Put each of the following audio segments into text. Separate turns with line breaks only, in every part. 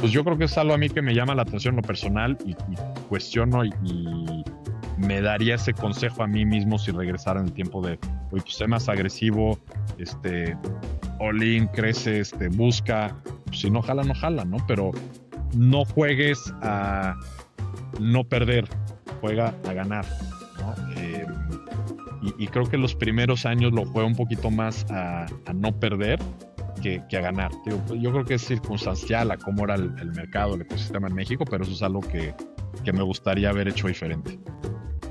Pues yo creo que es algo a mí que me llama la atención en lo personal y cuestiono y me daría ese consejo a mí mismo si regresara en el tiempo de, oye, pues sé más agresivo, all in, crece, busca, pues si no jala, no jala, ¿no? Pero no juegues a no perder, juega a ganar, ¿no? Y creo que los primeros años lo juega un poquito más a no perder que a ganar. Yo creo que es circunstancial a cómo era el mercado, el ecosistema en México, pero eso es algo que me gustaría haber hecho diferente.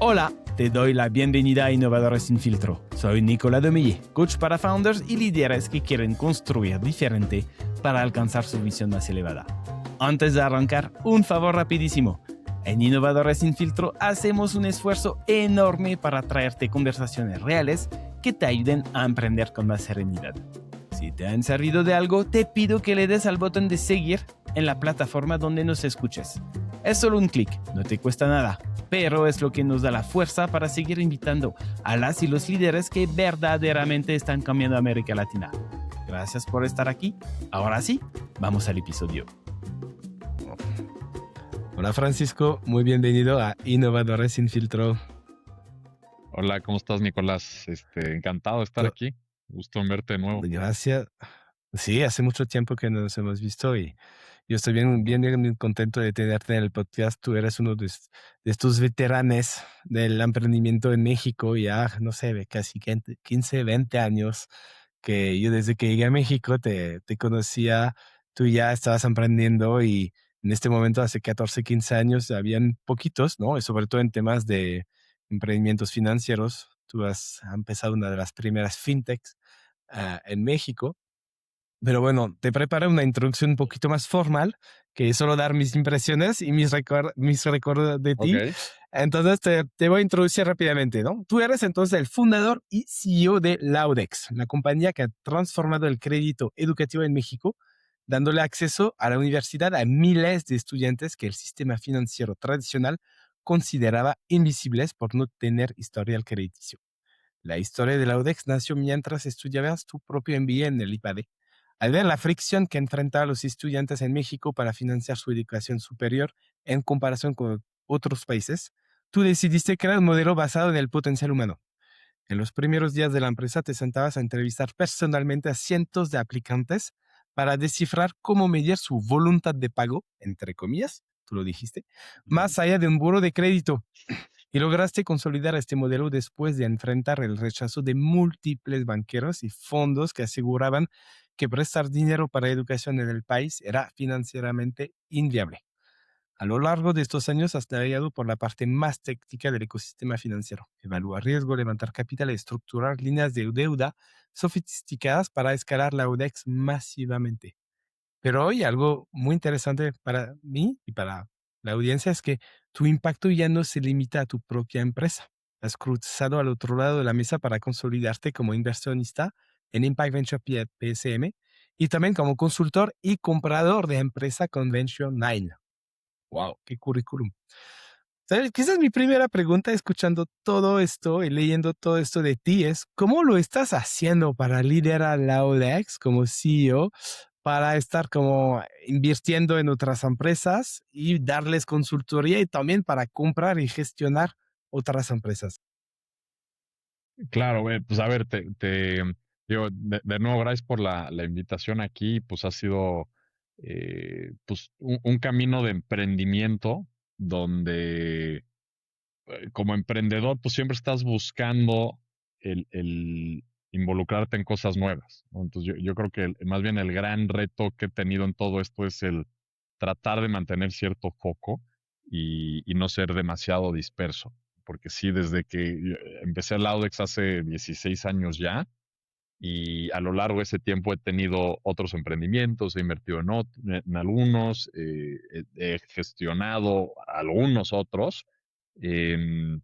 Hola, te doy la bienvenida a Innovadores sin Filtro. Soy Nicolas Demille, coach para founders y líderes que quieren construir diferente para alcanzar su visión más elevada. Antes de arrancar, un favor rapidísimo. En Innovadores sin Filtro hacemos un esfuerzo enorme para traerte conversaciones reales que te ayuden a emprender con más serenidad. Si te han servido de algo, te pido que le des al botón de seguir en la plataforma donde nos escuches. Es solo un clic, no te cuesta nada, pero es lo que nos da la fuerza para seguir invitando a las y los líderes que verdaderamente están cambiando América Latina. Gracias por estar aquí. Ahora sí, vamos al episodio. Hola Francisco, muy bienvenido a Innovadores sin Filtro.
Hola, ¿cómo estás, Nicolás? Encantado de estar aquí. Gusto en verte de nuevo.
Gracias. Sí, hace mucho tiempo que nos hemos visto y yo estoy bien contento de tenerte en el podcast. Tú eres uno de estos veteranos del emprendimiento en México, ya, no sé, de casi 15, 20 años, que yo desde que llegué a México te conocía, tú ya estabas emprendiendo y en este momento, hace 14, 15 años, habían poquitos, ¿no? Y sobre todo en temas de emprendimientos financieros. Tú has empezado una de las primeras fintechs en México. Pero bueno, te preparé una introducción un poquito más formal, que solo dar mis impresiones y mis recuerdos de ti.
Ok.
Entonces te voy a introducir rápidamente, ¿no? Tú eres entonces el fundador y CEO de Laudex, la compañía que ha transformado el crédito educativo en México, dándole acceso a la universidad a miles de estudiantes que el sistema financiero tradicional consideraba invisibles por no tener historial crediticio. La historia de Laudex nació mientras estudiabas tu propio MBA en el IPADE. Al ver la fricción que enfrentaban los estudiantes en México para financiar su educación superior en comparación con otros países, tú decidiste crear un modelo basado en el potencial humano. En los primeros días de la empresa te sentabas a entrevistar personalmente a cientos de aplicantes para descifrar cómo medir su voluntad de pago, entre comillas, tú lo dijiste, más allá de un buro de crédito. Y lograste consolidar este modelo después de enfrentar el rechazo de múltiples banqueros y fondos que aseguraban que prestar dinero para educación en el país era financieramente inviable. A lo largo de estos años has navegado por la parte más técnica del ecosistema financiero: evaluar riesgo, levantar capital y estructurar líneas de deuda sofisticadas para escalar la UDEX masivamente. Pero hoy algo muy interesante para mí y para la audiencia es que tu impacto ya no se limita a tu propia empresa. Has cruzado al otro lado de la mesa para consolidarte como inversionista en Impact Venture PSM y también como consultor y comprador de empresa con Venture 9. ¡Wow! ¡Qué currículum! ¿Sabes? Quizás mi primera pregunta, escuchando todo esto y leyendo todo esto de ti, es ¿cómo lo estás haciendo para liderar Laudex como CEO, para estar como invirtiendo en otras empresas y darles consultoría y también para comprar y gestionar otras empresas?
Claro, pues a ver, digo, de nuevo, gracias por la invitación aquí. Pues ha sido pues un camino de emprendimiento donde como emprendedor, pues siempre estás buscando el involucrarte en cosas nuevas, ¿no? Entonces yo creo que más bien el gran reto que he tenido en todo esto es el tratar de mantener cierto foco y no ser demasiado disperso. Porque sí, desde que empecé el Audex hace 16 años ya, y a lo largo de ese tiempo he tenido otros emprendimientos, he invertido en algunos, he gestionado algunos otros. em,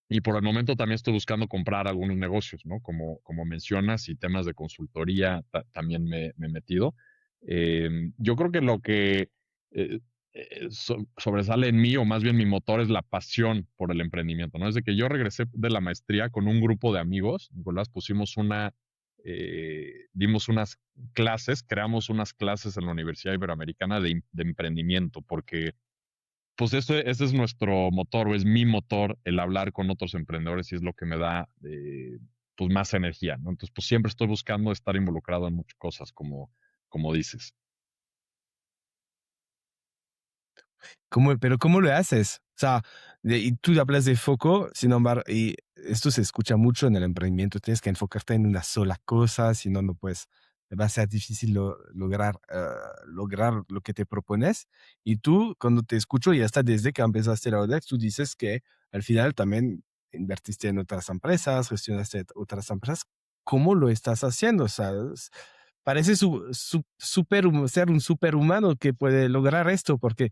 y por el momento también estoy buscando comprar algunos negocios, ¿no? Como mencionas, y temas de consultoría también me he metido. Yo creo que lo que eh, sobresale en mí, o más bien mi motor, es la pasión por el emprendimiento, ¿no? Desde que yo regresé de la maestría con un grupo de amigos, Nicolás, pusimos dimos unas clases, creamos unas clases en la Universidad Iberoamericana de emprendimiento, porque pues ese es nuestro motor, o es mi motor, el hablar con otros emprendedores y es lo que me da pues más energía, ¿no? Entonces, pues siempre estoy buscando estar involucrado en muchas cosas, como dices.
Pero ¿cómo lo haces? O sea, y tú hablas de foco, sin embargo, y esto se escucha mucho en el emprendimiento, tienes que enfocarte en una sola cosa, si no, no puedes, va a ser difícil lograr lo que te propones. Y tú, cuando te escucho, y hasta desde que empezaste la ODEX, tú dices que al final también invertiste en otras empresas, gestionaste otras empresas. ¿Cómo lo estás haciendo? O sea, parece ser un superhumano que puede lograr esto, porque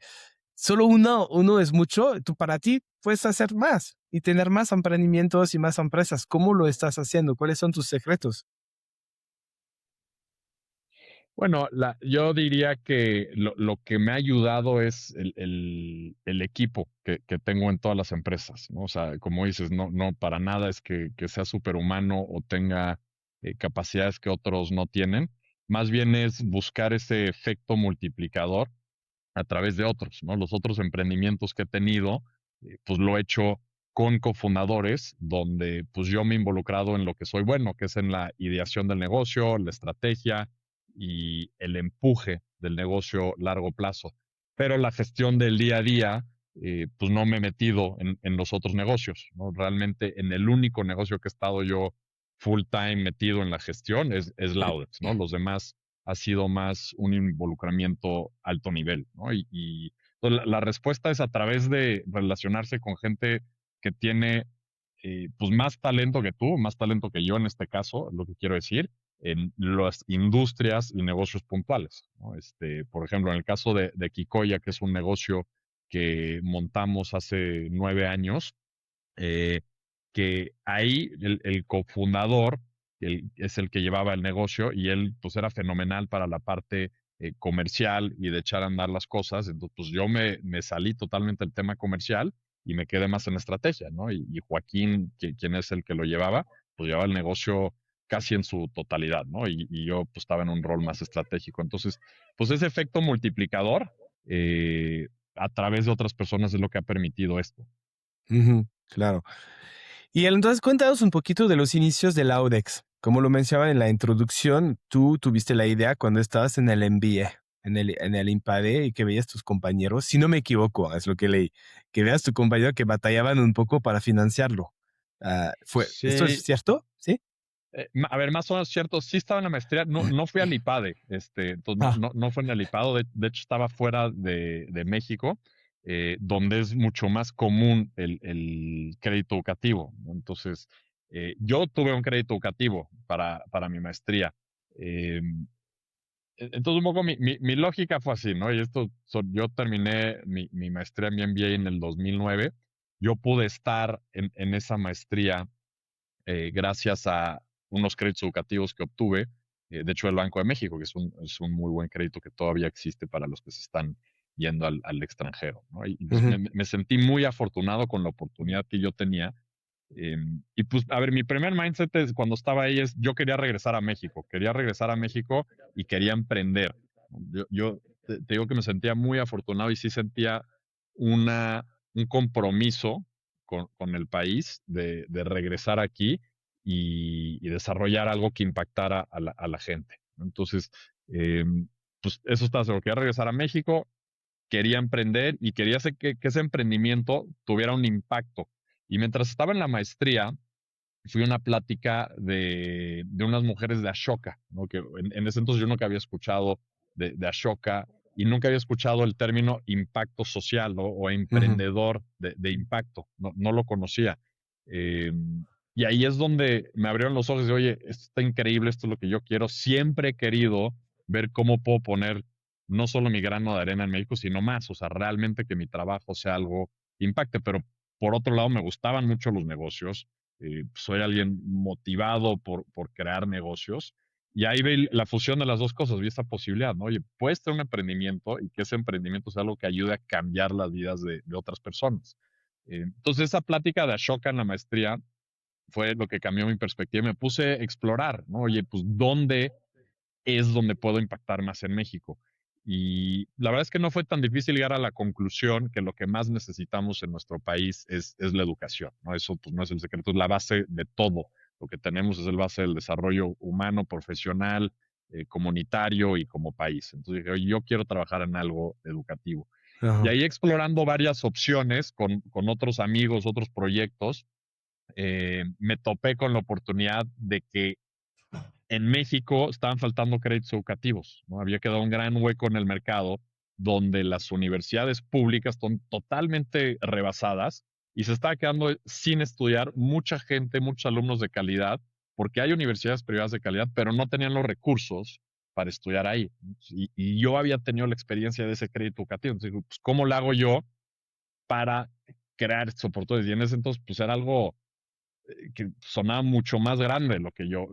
solo uno es mucho, tú para ti puedes hacer más y tener más emprendimientos y más empresas. ¿Cómo lo estás haciendo? ¿Cuáles son tus secretos?
Bueno, yo diría que lo que me ha ayudado es el equipo que tengo en todas las empresas, ¿no? O sea, como dices, no para nada es que sea superhumano o tenga capacidades que otros no tienen. Más bien es buscar ese efecto multiplicador a través de otros, ¿no? Los otros emprendimientos que he tenido, pues lo he hecho con cofundadores, donde pues yo me he involucrado en lo que soy bueno, que es en la ideación del negocio, la estrategia y el empuje del negocio largo plazo. Pero la gestión del día a día, pues no me he metido en los otros negocios, ¿no? Realmente en el único negocio que he estado yo full time metido en la gestión es Laudex, ¿no? Los demás ha sido más un involucramiento alto nivel, ¿no? Y pues, la respuesta es a través de relacionarse con gente que tiene pues más talento que tú, más talento que yo en este caso, lo que quiero decir, en las industrias y negocios puntuales, ¿no? Por ejemplo, en el caso de Kikoya, que es un negocio que montamos hace 9 años, eh, que ahí el cofundador es el que llevaba el negocio y él pues era fenomenal para la parte comercial y de echar a andar las cosas. Entonces pues yo me salí totalmente del tema comercial y me quedé más en la estrategia, ¿no? Y Joaquín, quien es el que lo llevaba, pues llevaba el negocio casi en su totalidad, ¿no? Y yo pues estaba en un rol más estratégico. Entonces, pues ese efecto multiplicador a través de otras personas es lo que ha permitido esto.
Ujú, claro. Y entonces cuéntanos un poquito de los inicios de Laudex. Como lo mencionaba en la introducción, tú tuviste la idea cuando estabas en el MBA, en el IMPADE, y que veías tus compañeros, si no me equivoco, es lo que leí, que veas tu compañero que batallaban un poco para financiarlo. ¿Esto es
Sí,
cierto? ¿Sí?
a ver, más o menos cierto, sí estaba en la maestría, no fui al IPADE, entonces
Ah,
no fue en el IPADE, de hecho estaba fuera de México, donde es mucho más común el crédito educativo, ¿no? Entonces, yo tuve un crédito educativo para mi maestría. eh, entonces, un poco mi lógica fue así, ¿no? Y yo terminé mi maestría, mi MBA en el 2009. Yo pude estar en esa maestría gracias a unos créditos educativos que obtuve, de hecho, del Banco de México, que es un muy buen crédito que todavía existe para los que se están yendo al extranjero, ¿no? Y pues,
ujú,
me sentí muy afortunado con la oportunidad que yo tenía. Y pues, a ver, mi primer mindset es, cuando estaba ahí es, yo quería regresar a México y quería emprender. Yo te digo que me sentía muy afortunado y sí sentía un compromiso con el país de regresar aquí y desarrollar algo que impactara a la gente, ¿no? Entonces, eh, pues eso está seguro. Quería regresar a México, quería emprender y quería hacer que ese emprendimiento tuviera un impacto. Y mientras estaba en la maestría, fui a una plática de unas mujeres de Ashoka, ¿no? Que en ese entonces yo nunca había escuchado de Ashoka y nunca había escuchado el término impacto social, ¿no? O
ujú.
emprendedor de impacto, no lo conocía. Eh, y ahí es donde me abrieron los ojos de, oye, esto está increíble, esto es lo que yo quiero. Siempre he querido ver cómo puedo poner no solo mi grano de arena en México, sino más, o sea, realmente que mi trabajo sea algo que impacte, pero por otro lado me gustaban mucho los negocios, soy alguien motivado por crear negocios. Y ahí ve la fusión de las dos cosas, vi esta posibilidad, ¿no? Oye, puedes tener un emprendimiento y que ese emprendimiento sea algo que ayude a cambiar las vidas de otras personas. Entonces, esa plática de Ashoka en la maestría fue lo que cambió mi perspectiva. Me puse a explorar, ¿no? Oye, pues, ¿dónde es donde puedo impactar más en México? Y la verdad es que no fue tan difícil llegar a la conclusión que lo que más necesitamos en nuestro país es la educación, ¿no? Eso pues no es el secreto, es la base de todo. Lo que tenemos es el base del desarrollo humano, profesional, comunitario y como país. Entonces dije, oye, yo quiero trabajar en algo educativo. Y
Ajá.
ahí explorando varias opciones con otros amigos, otros proyectos, me topé con la oportunidad de que en México estaban faltando créditos educativos, ¿no? Había quedado un gran hueco en el mercado donde las universidades públicas están totalmente rebasadas y se estaba quedando sin estudiar mucha gente, muchos alumnos de calidad, porque hay universidades privadas de calidad, pero no tenían los recursos para estudiar ahí. Y yo había tenido la experiencia de ese crédito educativo. Entonces, pues, ¿cómo lo hago yo para crear estos oportunidades? Y en ese entonces, pues era algo que sonaba mucho más grande lo que yo,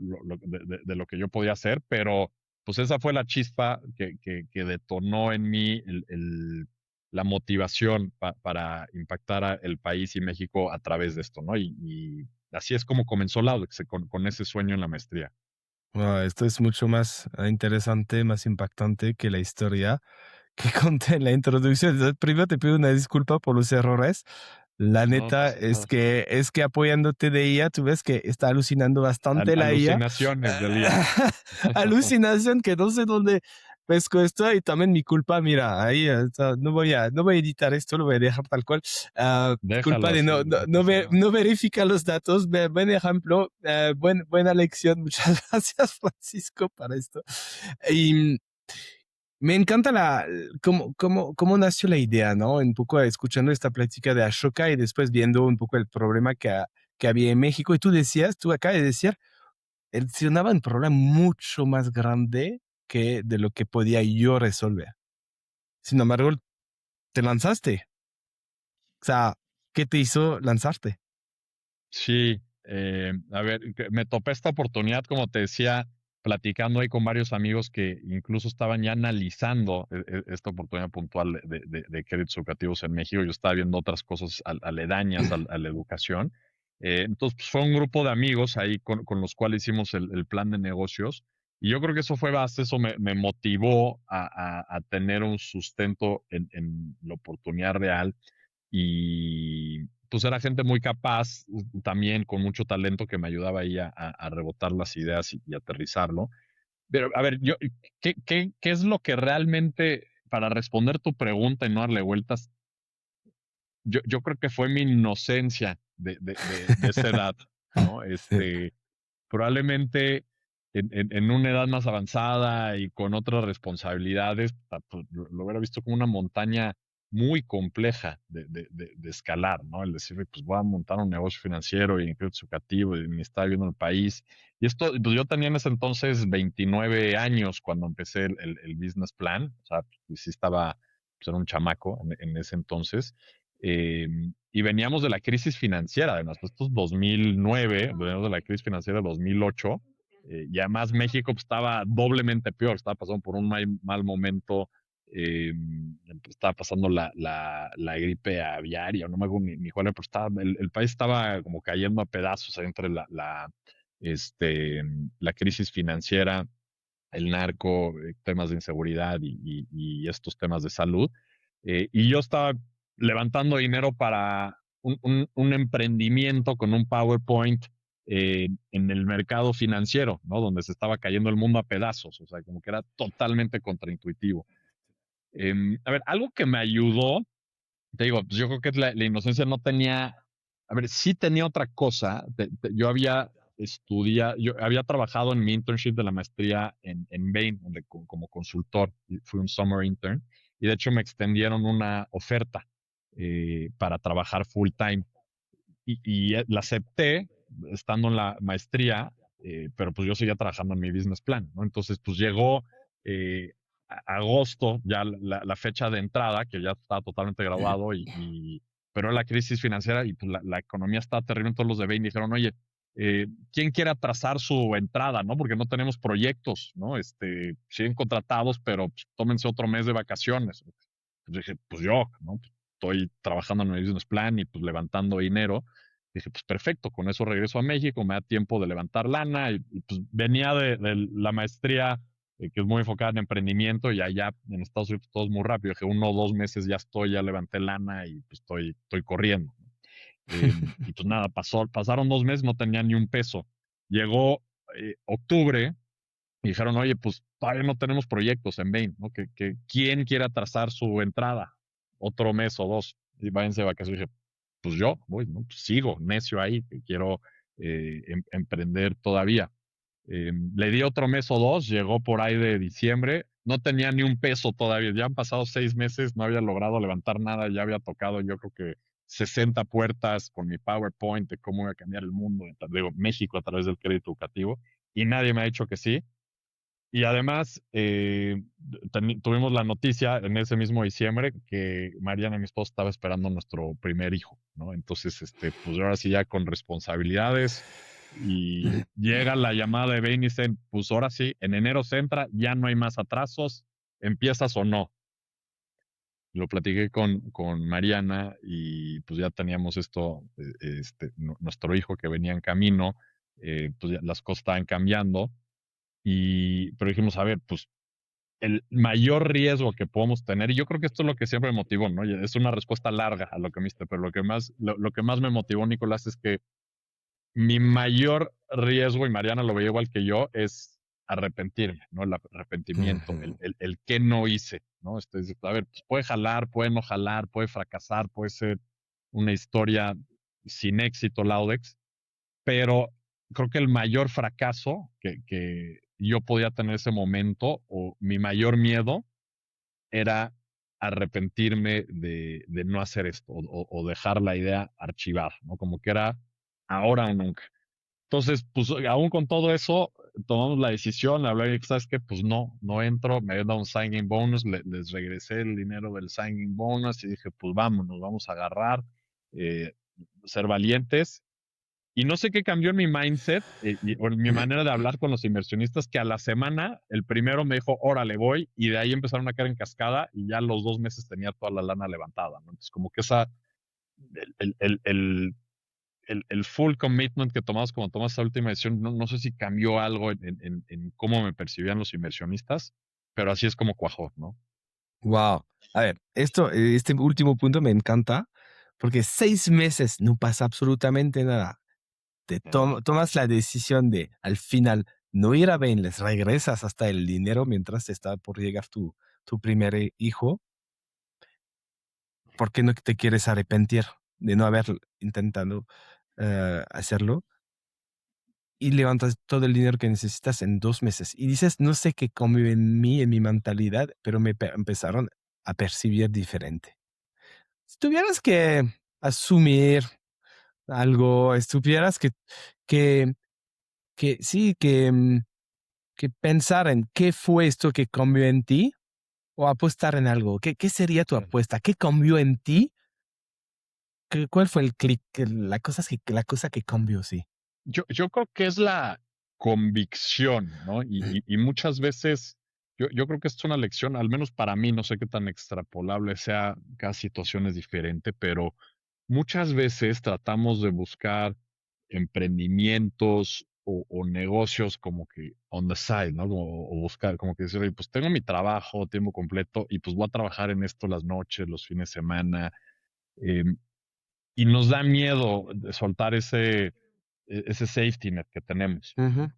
de lo que yo podía hacer, pero pues esa fue la chispa que detonó en mí la motivación para impactar a el país y México a través de esto, ¿no? Y así es como comenzó Laudex, con ese sueño en la maestría.
Esto es mucho más interesante, más impactante que la historia que conté en la introducción. Entonces, primero te pido una disculpa por los errores. La
No
neta
pasa nada.
es que apoyándote de IA, tú ves que está alucinando bastante la IA.
Alucinaciones del día.
Alucinación que no sé dónde pesco esto y también mi culpa. Mira, ahí no voy a editar esto, lo voy a dejar tal cual.
Déjalo
Culpa de
así,
no, no,
no
no,
pasa
ve-
nada.
no verifica los datos. Buen ejemplo, buena lección. Muchas gracias, Francisco, para esto. Y me encanta cómo nació la idea, ¿no? Un poco escuchando esta plática de Ashoka y después viendo un poco el problema que había en México. Y tú acabas de decir, él mencionaba un problema mucho más grande que de lo que podía yo resolver. Sin embargo, te lanzaste. O sea, ¿qué te hizo lanzarte?
Sí, a ver, me topé esta oportunidad, como te decía, platicando ahí con varios amigos que incluso estaban ya analizando esta oportunidad puntual de créditos educativos en México. Yo estaba viendo otras cosas aledañas a la educación. Entonces, pues, fue un grupo de amigos ahí con los cuales hicimos el plan de negocios. Y yo creo que eso fue base, eso me motivó a tener un sustento en la oportunidad real y pues era gente muy capaz, también con mucho talento que me ayudaba ahí a rebotar las ideas y aterrizarlo. Pero a ver, ¿qué es lo que realmente, para responder tu pregunta y no darle vueltas, yo creo que fue mi inocencia de esa edad, ¿no?
Sí.
Probablemente en una edad más avanzada y con otras responsabilidades, pues, lo hubiera visto como una montaña muy compleja de escalar, ¿no? El decir, pues voy a montar un negocio financiero y crédito educativo y me está viendo el país. Y esto, pues yo tenía en ese entonces 29 años cuando empecé el business plan, o sea, pues sí estaba, pues era un chamaco en ese entonces. Y veníamos de la crisis financiera, además, pues esto es 2009, veníamos de la crisis financiera de 2008, y además México pues, estaba doblemente peor, estaba pasando por un mal momento, eh, estaba pasando la gripe aviaria, no me acuerdo ni cuál era, pero el país estaba como cayendo a pedazos entre este, la crisis financiera, el narco, temas de inseguridad y estos temas de salud. Y yo estaba levantando dinero para un emprendimiento con un PowerPoint en el mercado financiero, ¿no? Donde se estaba cayendo el mundo a pedazos, o sea, como que era totalmente contraintuitivo. A ver, algo que me ayudó, te digo, pues yo creo que la inocencia no tenía, a ver, sí tenía otra cosa. Yo había estudiado, yo había trabajado en mi internship de la maestría en Bain, donde como consultor, fui un summer intern, y de hecho me extendieron una oferta para trabajar full time y la acepté estando en la maestría, pero pues yo seguía trabajando en mi business plan, ¿no? Entonces, pues llegó agosto, ya la fecha de entrada, que ya estaba totalmente graduado, pero la crisis financiera y pues la economía estaba terrible. Todos los de Bain dijeron, oye, ¿quién quiere atrasar su entrada, no? Porque no tenemos proyectos, ¿no? Siguen contratados, pero pues, tómense otro mes de vacaciones. Pues dije, pues yo, ¿no? Estoy trabajando en mi business plan y pues levantando dinero. Dije, pues perfecto, con eso regreso a México, me da tiempo de levantar lana y pues venía de la maestría que es muy enfocada en emprendimiento y allá en Estados Unidos todo es muy rápido. Dije, 1 o 2 meses ya estoy, ya levanté lana y pues estoy corriendo. Y pues nada, pasaron 2 meses, no tenía ni un peso. Llegó octubre y dijeron, oye, pues todavía no tenemos proyectos en Bain, ¿no? ¿Quién quiere atrasar su entrada? Otro mes o dos. Y váyanse de vacaciones. Y dije, pues yo voy, ¿no? Pues sigo necio ahí, que quiero emprender todavía. Le di otro mes o dos, llegó por ahí de diciembre, no tenía ni un peso todavía, ya han pasado 6 meses, no había logrado levantar nada, ya había tocado yo creo que 60 puertas con mi PowerPoint de cómo iba a cambiar el mundo, digo, México a través del crédito educativo, y nadie me ha dicho que sí. Y además, tuvimos la noticia en ese mismo diciembre que Mariana, mi esposa, estaba esperando nuestro primer hijo, ¿no? Entonces, pues ahora sí ya con responsabilidades y llega la llamada de Bain y dicen, pues ahora sí, en enero se entra, ya no hay más atrasos, empiezas o no. Lo platiqué con Mariana y pues ya teníamos esto, nuestro hijo que venía en camino, pues ya las cosas estaban cambiando pero dijimos, a ver, pues el mayor riesgo que podemos tener, y yo creo que esto es lo que siempre me motivó, ¿no? Y es una respuesta larga a lo que me diste, pero lo que más me motivó, Nicolás, es que mi mayor riesgo, y Mariana lo veía igual que yo, es arrepentirme, ¿no? El arrepentimiento,
Ujú.
el qué no hice, ¿no? A ver, pues puede jalar, puede no jalar, puede fracasar, puede ser una historia sin éxito, Laudex, pero creo que el mayor fracaso que yo podía tener en ese momento, o mi mayor miedo, era arrepentirme de no hacer esto o dejar la idea archivada, ¿no? Como que era ahora o nunca. Entonces, pues aún con todo eso, tomamos la decisión, le hablé, ¿sabes qué? Pues no entro, me habían dado un signing bonus, les regresé el dinero del signing bonus y dije, pues vámonos, vamos a agarrar, eh, ser valientes. Y no sé qué cambió en mi mindset o en mi manera de hablar con los inversionistas, que a la semana el primero me dijo, órale, voy, y de ahí empezaron a caer en cascada y ya los 2 meses tenía toda la lana levantada, ¿no? Entonces, como que el, el, el, el full commitment que tomamos como tomas esa última decisión, no sé si cambió algo en cómo me percibían los inversionistas, pero así es como cuajó, ¿no?
Wow. A ver, este último punto me encanta porque 6 meses no pasa absolutamente nada. Tomas la decisión de al final no ir a Bain, les regresas hasta el dinero mientras está por llegar tu primer hijo. ¿Por qué no te quieres arrepentir de no haber intentado hacerlo? Y levantas todo el dinero que necesitas en 2 meses. Y dices, no sé qué cambió en mí, en mi mentalidad, pero empezaron a percibir diferente. Si tuvieras que asumir algo, si tuvieras que, que sí, que pensar en qué fue esto que cambió en ti o apostar en algo, ¿qué sería tu
Claro.
apuesta? ¿Qué cambió en ti? ¿Cuál fue el clic, la cosa que cambió, sí?
Yo creo que es la convicción, ¿no? Y muchas veces, yo creo que esto es una lección, al menos para mí, no sé qué tan extrapolable sea, cada situación es diferente, pero muchas veces tratamos de buscar emprendimientos o negocios como que on the side, ¿no? O buscar, como que decir, "Oye, pues tengo mi trabajo, tiempo completo, y pues voy a trabajar en esto las noches, los fines de semana, em, y nos da miedo de soltar ese safety net que tenemos, ¿no?
Ujú,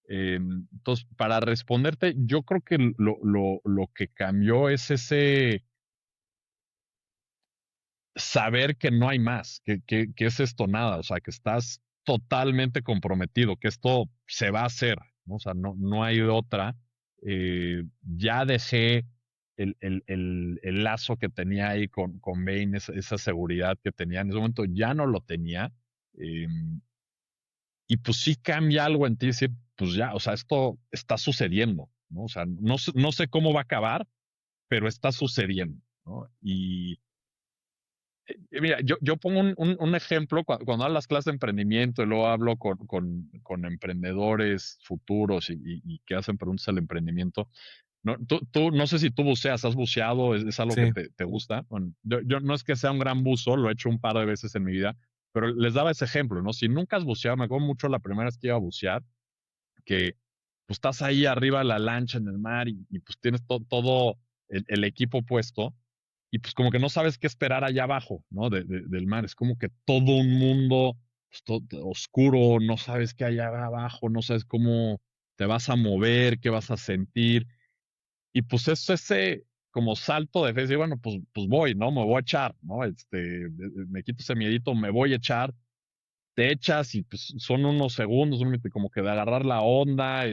Entonces, para responderte, yo creo que lo que cambió es ese saber que no hay más, que es esto nada, o sea, que estás totalmente comprometido, que esto se va a hacer, ¿no? O sea, no hay de otra. Ya dejé el lazo que tenía ahí con Bain, esa seguridad que tenía en ese momento, ya no lo tenía. eh, y pues sí cambia algo en ti, decir, pues ya, o sea, esto está sucediendo, ¿no? O sea, no sé cómo va a acabar, pero está sucediendo, ¿no? Mira, yo pongo un ejemplo cuando hago las clases de emprendimiento y luego hablo con emprendedores futuros y que hacen preguntas al emprendimiento. No, tú, no sé si tú buceas, has buceado, es algo que
sí.
te gusta. Bueno, yo no es que sea un gran buzo, lo he hecho un par de veces en mi vida, pero les daba ese ejemplo, ¿no? Si nunca has buceado, me acuerdo mucho la primera vez que iba a bucear, que pues estás ahí arriba de la lancha en el mar y pues tienes todo el equipo puesto y pues como que no sabes qué esperar allá abajo, ¿no? Del mar. Es como que todo un mundo pues, oscuro, no sabes qué hay allá abajo, no sabes cómo te vas a mover, qué vas a sentir. Y pues es ese como salto de fe, decir, bueno, pues voy, ¿no? Me voy a echar, ¿no? Me quito ese miedito, me voy a echar, te echas y pues son unos segundos, como que de agarrar la onda,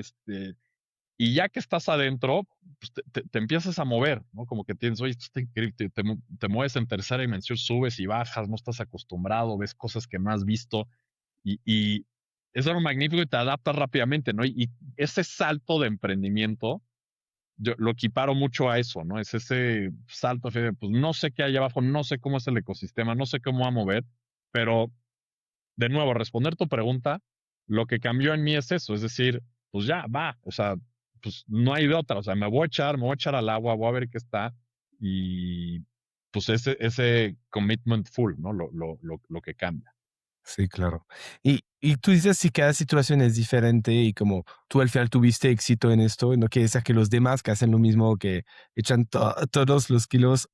y ya que estás adentro, pues te empiezas a mover, ¿no? Como que tienes, oye, esto está increíble, te mueves en tercera dimensión, subes y bajas, no estás acostumbrado, ves cosas que no has visto y es algo magnífico y te adaptas rápidamente, ¿no? Y ese salto de emprendimiento, yo lo equiparo mucho a eso, ¿no? Es ese salto, pues no sé qué hay abajo, no sé cómo es el ecosistema, no sé cómo va a mover, pero de nuevo, responder tu pregunta, lo que cambió en mí es eso, es decir, pues ya, va, o sea, pues no hay de otra, o sea, me voy a echar al agua, voy a ver qué está y pues ese commitment full, ¿no? Lo que cambia.
Sí, claro. Y tú dices si cada situación es diferente y como tú al final tuviste éxito en esto, no quiere decir que los demás que hacen lo mismo, que echan todos los kilos,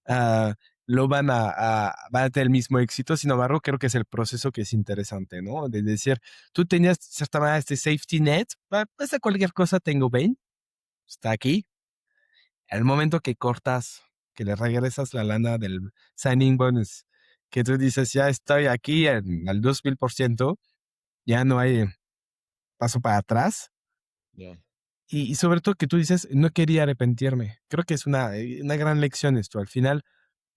ah, lo van a tener el mismo éxito. Sin embargo, creo que es el proceso que es interesante, ¿no? De decir, tú tenías de cierta manera este safety net, pasa cualquier cosa, tengo 20, está aquí. El momento que cortas, que le regresas la lana del signing bonus, que tú dices, ya estoy aquí al 2000%, ya no hay paso para atrás.
Ya.
Y sobre todo que tú dices, no quería arrepentirme. Creo que es una gran lección esto. Al final,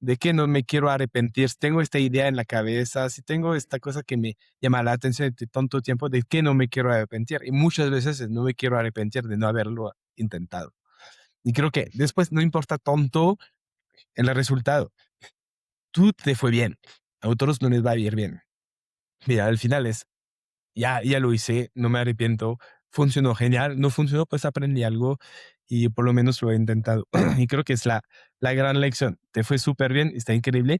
¿de qué no me quiero arrepentir? Si tengo esta idea en la cabeza, si tengo esta cosa que me llama la atención de tanto tiempo, ¿de qué no me quiero arrepentir? Y muchas veces no me quiero arrepentir de no haberlo intentado. Y creo que después no importa tanto el resultado. Tú te fue bien, a otros no les va a ir bien. Mira, al final es, ya lo hice, no me arrepiento, funcionó genial, no funcionó, pues aprendí algo y por lo menos lo he intentado. Y creo que es la gran lección. Te fue súper bien, está increíble.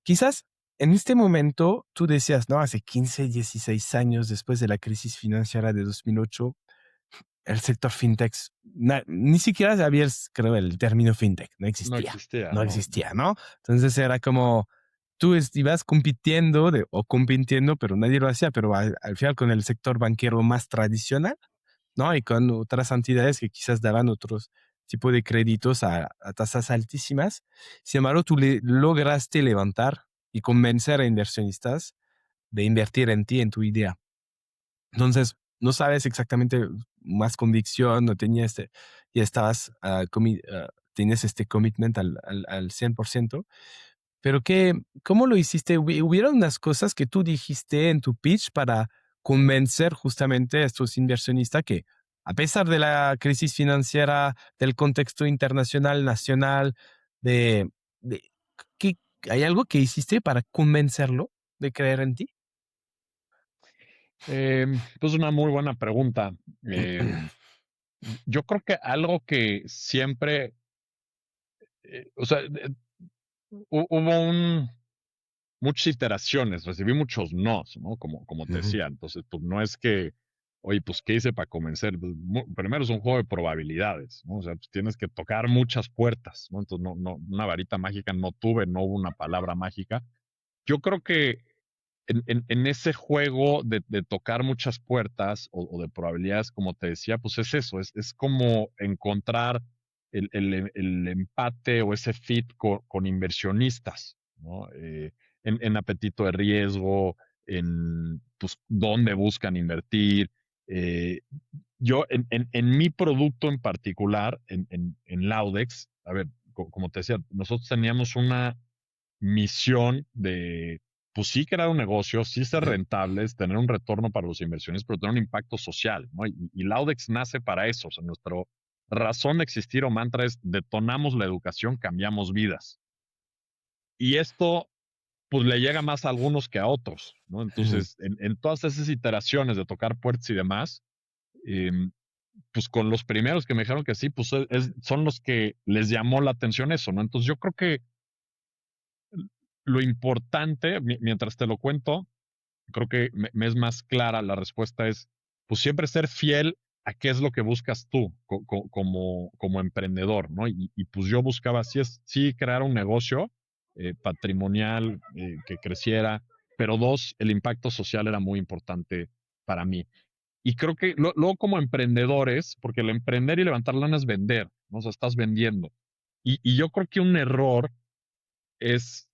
Quizás en este momento tú decías, ¿no? Hace 15, 16 años después de la crisis financiera de 2008, el sector fintech, ni siquiera sabías, creo, el término fintech, no
No
existía,
existía,
no
no.
existía, ¿no? Entonces era como, tú ibas compitiendo o compitiendo, pero nadie lo hacía, pero al final con el sector banquero más tradicional, ¿no? Y con otras entidades que quizás daban otros tipos de créditos a tasas altísimas. Sin embargo, tú lograste levantar y convencer a inversionistas de invertir en ti, en tu idea. Entonces, no sabes exactamente más convicción, no tenías ya estabas, tienes este commitment al 100%, pero ¿cómo lo hiciste? ¿Hubieron unas cosas que tú dijiste en tu pitch para convencer justamente a estos inversionistas que, a pesar de la crisis financiera, del contexto internacional, nacional, de, de ¿qué- ¿hay algo que hiciste para convencerlo de creer en ti?
Pues una muy buena pregunta. Yo creo que algo que siempre, o sea, hubo muchas iteraciones, recibí muchos nos, ¿no? Como te
Ujú,
decía. Entonces, pues no es que, oye, pues, ¿qué hice para convencer? Pues, primero es un juego de probabilidades, ¿no? O sea, pues tienes que tocar muchas puertas, ¿no? Entonces, una varita mágica no tuve, no hubo una palabra mágica. Yo creo que en ese juego de tocar muchas puertas o de probabilidades, como te decía, pues es eso, es como encontrar el empate o ese fit con inversionistas, ¿no? En apetito de riesgo, en pues, dónde buscan invertir. Eh, yo, en mi producto en particular, en Laudex, a ver, como te decía, nosotros teníamos una misión de, pues sí crear un negocio, sí ser rentables, tener un retorno para los inversiones, pero tener un impacto social, ¿no? Y Laudex nace para eso, o sea, nuestra razón de existir o mantra es detonamos la educación, cambiamos vidas. Y esto, pues le llega más a algunos que a otros, ¿no?
ujú.
Entonces, en todas esas iteraciones de tocar puertas y demás, eh, pues con los primeros que me dijeron que sí, pues son los que les llamó la atención eso, ¿no? Entonces yo creo que lo importante, mientras te lo cuento, creo que me es más clara la respuesta es, pues siempre ser fiel a qué es lo que buscas tú como emprendedor, ¿no? Pues yo buscaba sí crear un negocio patrimonial que creciera, pero dos, el impacto social era muy importante para mí. Y creo que luego como emprendedores, porque el emprender y levantar lana es vender, ¿no? O sea, estás vendiendo. Y yo creo que un error es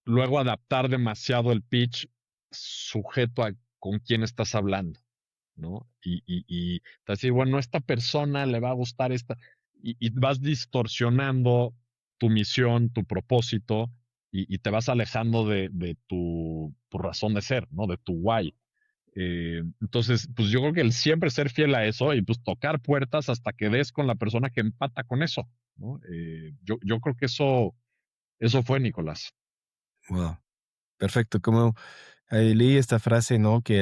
luego adaptar demasiado el pitch sujeto a con quién estás hablando, ¿no? Y te decir, bueno, a esta persona le va a gustar esta, y vas distorsionando tu misión, tu propósito, y te vas alejando de tu razón de ser, ¿no? De tu why. Entonces, pues yo creo que el siempre ser fiel a eso y pues tocar puertas hasta que des con la persona que empata con eso, ¿no? Yo creo que eso fue Nicolás.
Wow, perfecto. Como leí esta frase, ¿no? Que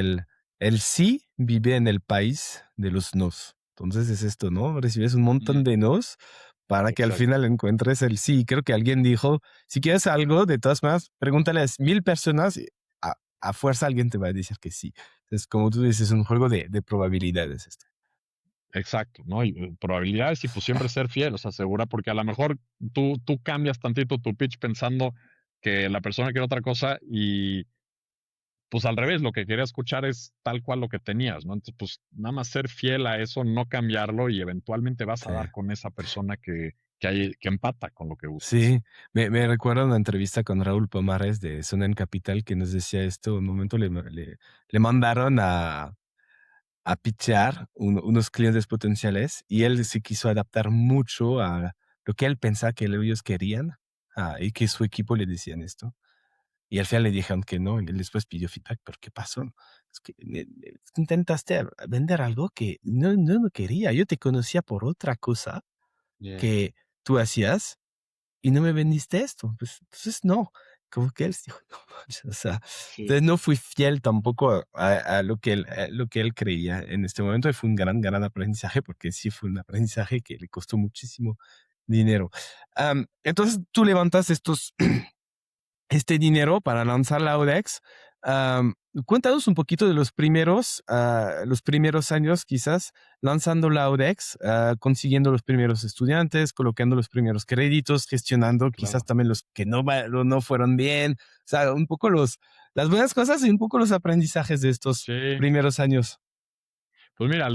el sí vive en el país de los nos. Entonces es esto, ¿no? Recibes un montón de nos para que al
Exacto.
final encuentres el sí. Creo que alguien dijo, si quieres algo, de todas maneras, pregúntale a 1000 personas y a fuerza alguien te va a decir que sí. Entonces, como tú dices, es un juego de probabilidades este.
Exacto, ¿no? Y probabilidades y pues siempre ser fiel, o sea, segura, porque a lo mejor tú cambias tantito tu pitch pensando que la persona quiere otra cosa y pues al revés, lo que quería escuchar es tal cual lo que tenías, ¿no? Entonces, pues nada más ser fiel a eso, no cambiarlo y eventualmente vas a
Sí.
dar con esa persona que empata con lo que buscas.
Sí, me recuerda una entrevista con Raúl Pomares de Zona en Capital que nos decía esto. Un momento le mandaron a pitchear unos clientes potenciales y él se quiso adaptar mucho a lo que él pensaba que ellos querían y que su equipo le decían esto. Y al final le dijeron que no, y él después pidió feedback, pero ¿qué pasó? Es que intentaste vender algo que no quería. Yo te conocía por otra cosa
Yeah.
que tú hacías y no me vendiste esto. Pues entonces no. Como que él dijo, no manches, o sea,
Sí.
entonces no fui fiel tampoco a lo que él creía en este momento y fue un gran aprendizaje porque sí fue un aprendizaje que le costó muchísimo dinero. Entonces tú levantas este dinero para lanzar la Audex. Am, Cuéntanos un poquito de los primeros años quizás lanzando la Audex, consiguiendo los primeros estudiantes, colocando los primeros créditos, gestionando quizás
Claro.
también los que no fueron bien, o sea, un poco las buenas cosas y un poco los aprendizajes de estos
Sí,
primeros años.
pues mira,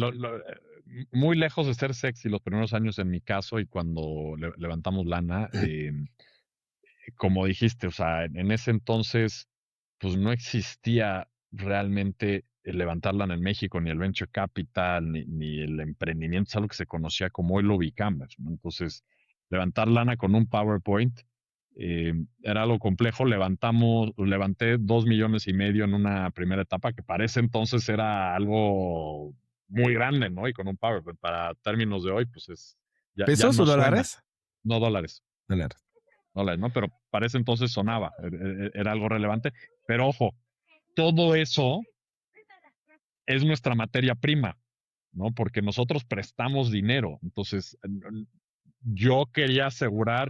muy lejos de ser sexy los primeros años en mi caso y cuando levantamos lana, como dijiste, o sea, en ese entonces, pues no existía realmente el levantar lana en México, ni el venture capital, ni el emprendimiento, es algo que se conocía como hoy lo ubicamos, ¿no? Entonces, levantar lana con un PowerPoint era algo complejo. Levanté 2,5 millones en una primera etapa, que para ese entonces era algo muy grande, ¿no? Y con un PowerPoint, para términos de hoy, pues ya
¿Pesos o
no suena,
dólares?
no dólares
Dólares.
dólares, ¿no? Pero para ese entonces sonaba, era algo relevante. Pero ojo, todo eso es nuestra materia prima, ¿no? Porque nosotros prestamos dinero. Entonces, yo quería asegurar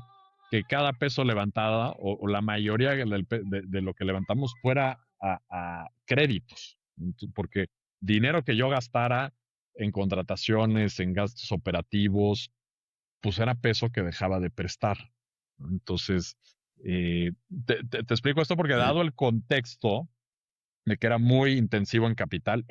que cada peso levantada o la mayoría de lo que levantamos fuera a créditos, porque dinero que yo gastara en contrataciones, en gastos operativos, pues era peso que dejaba de prestar. ¿No? Entonces, te explico esto porque dado el contexto de que era muy intensivo en capital,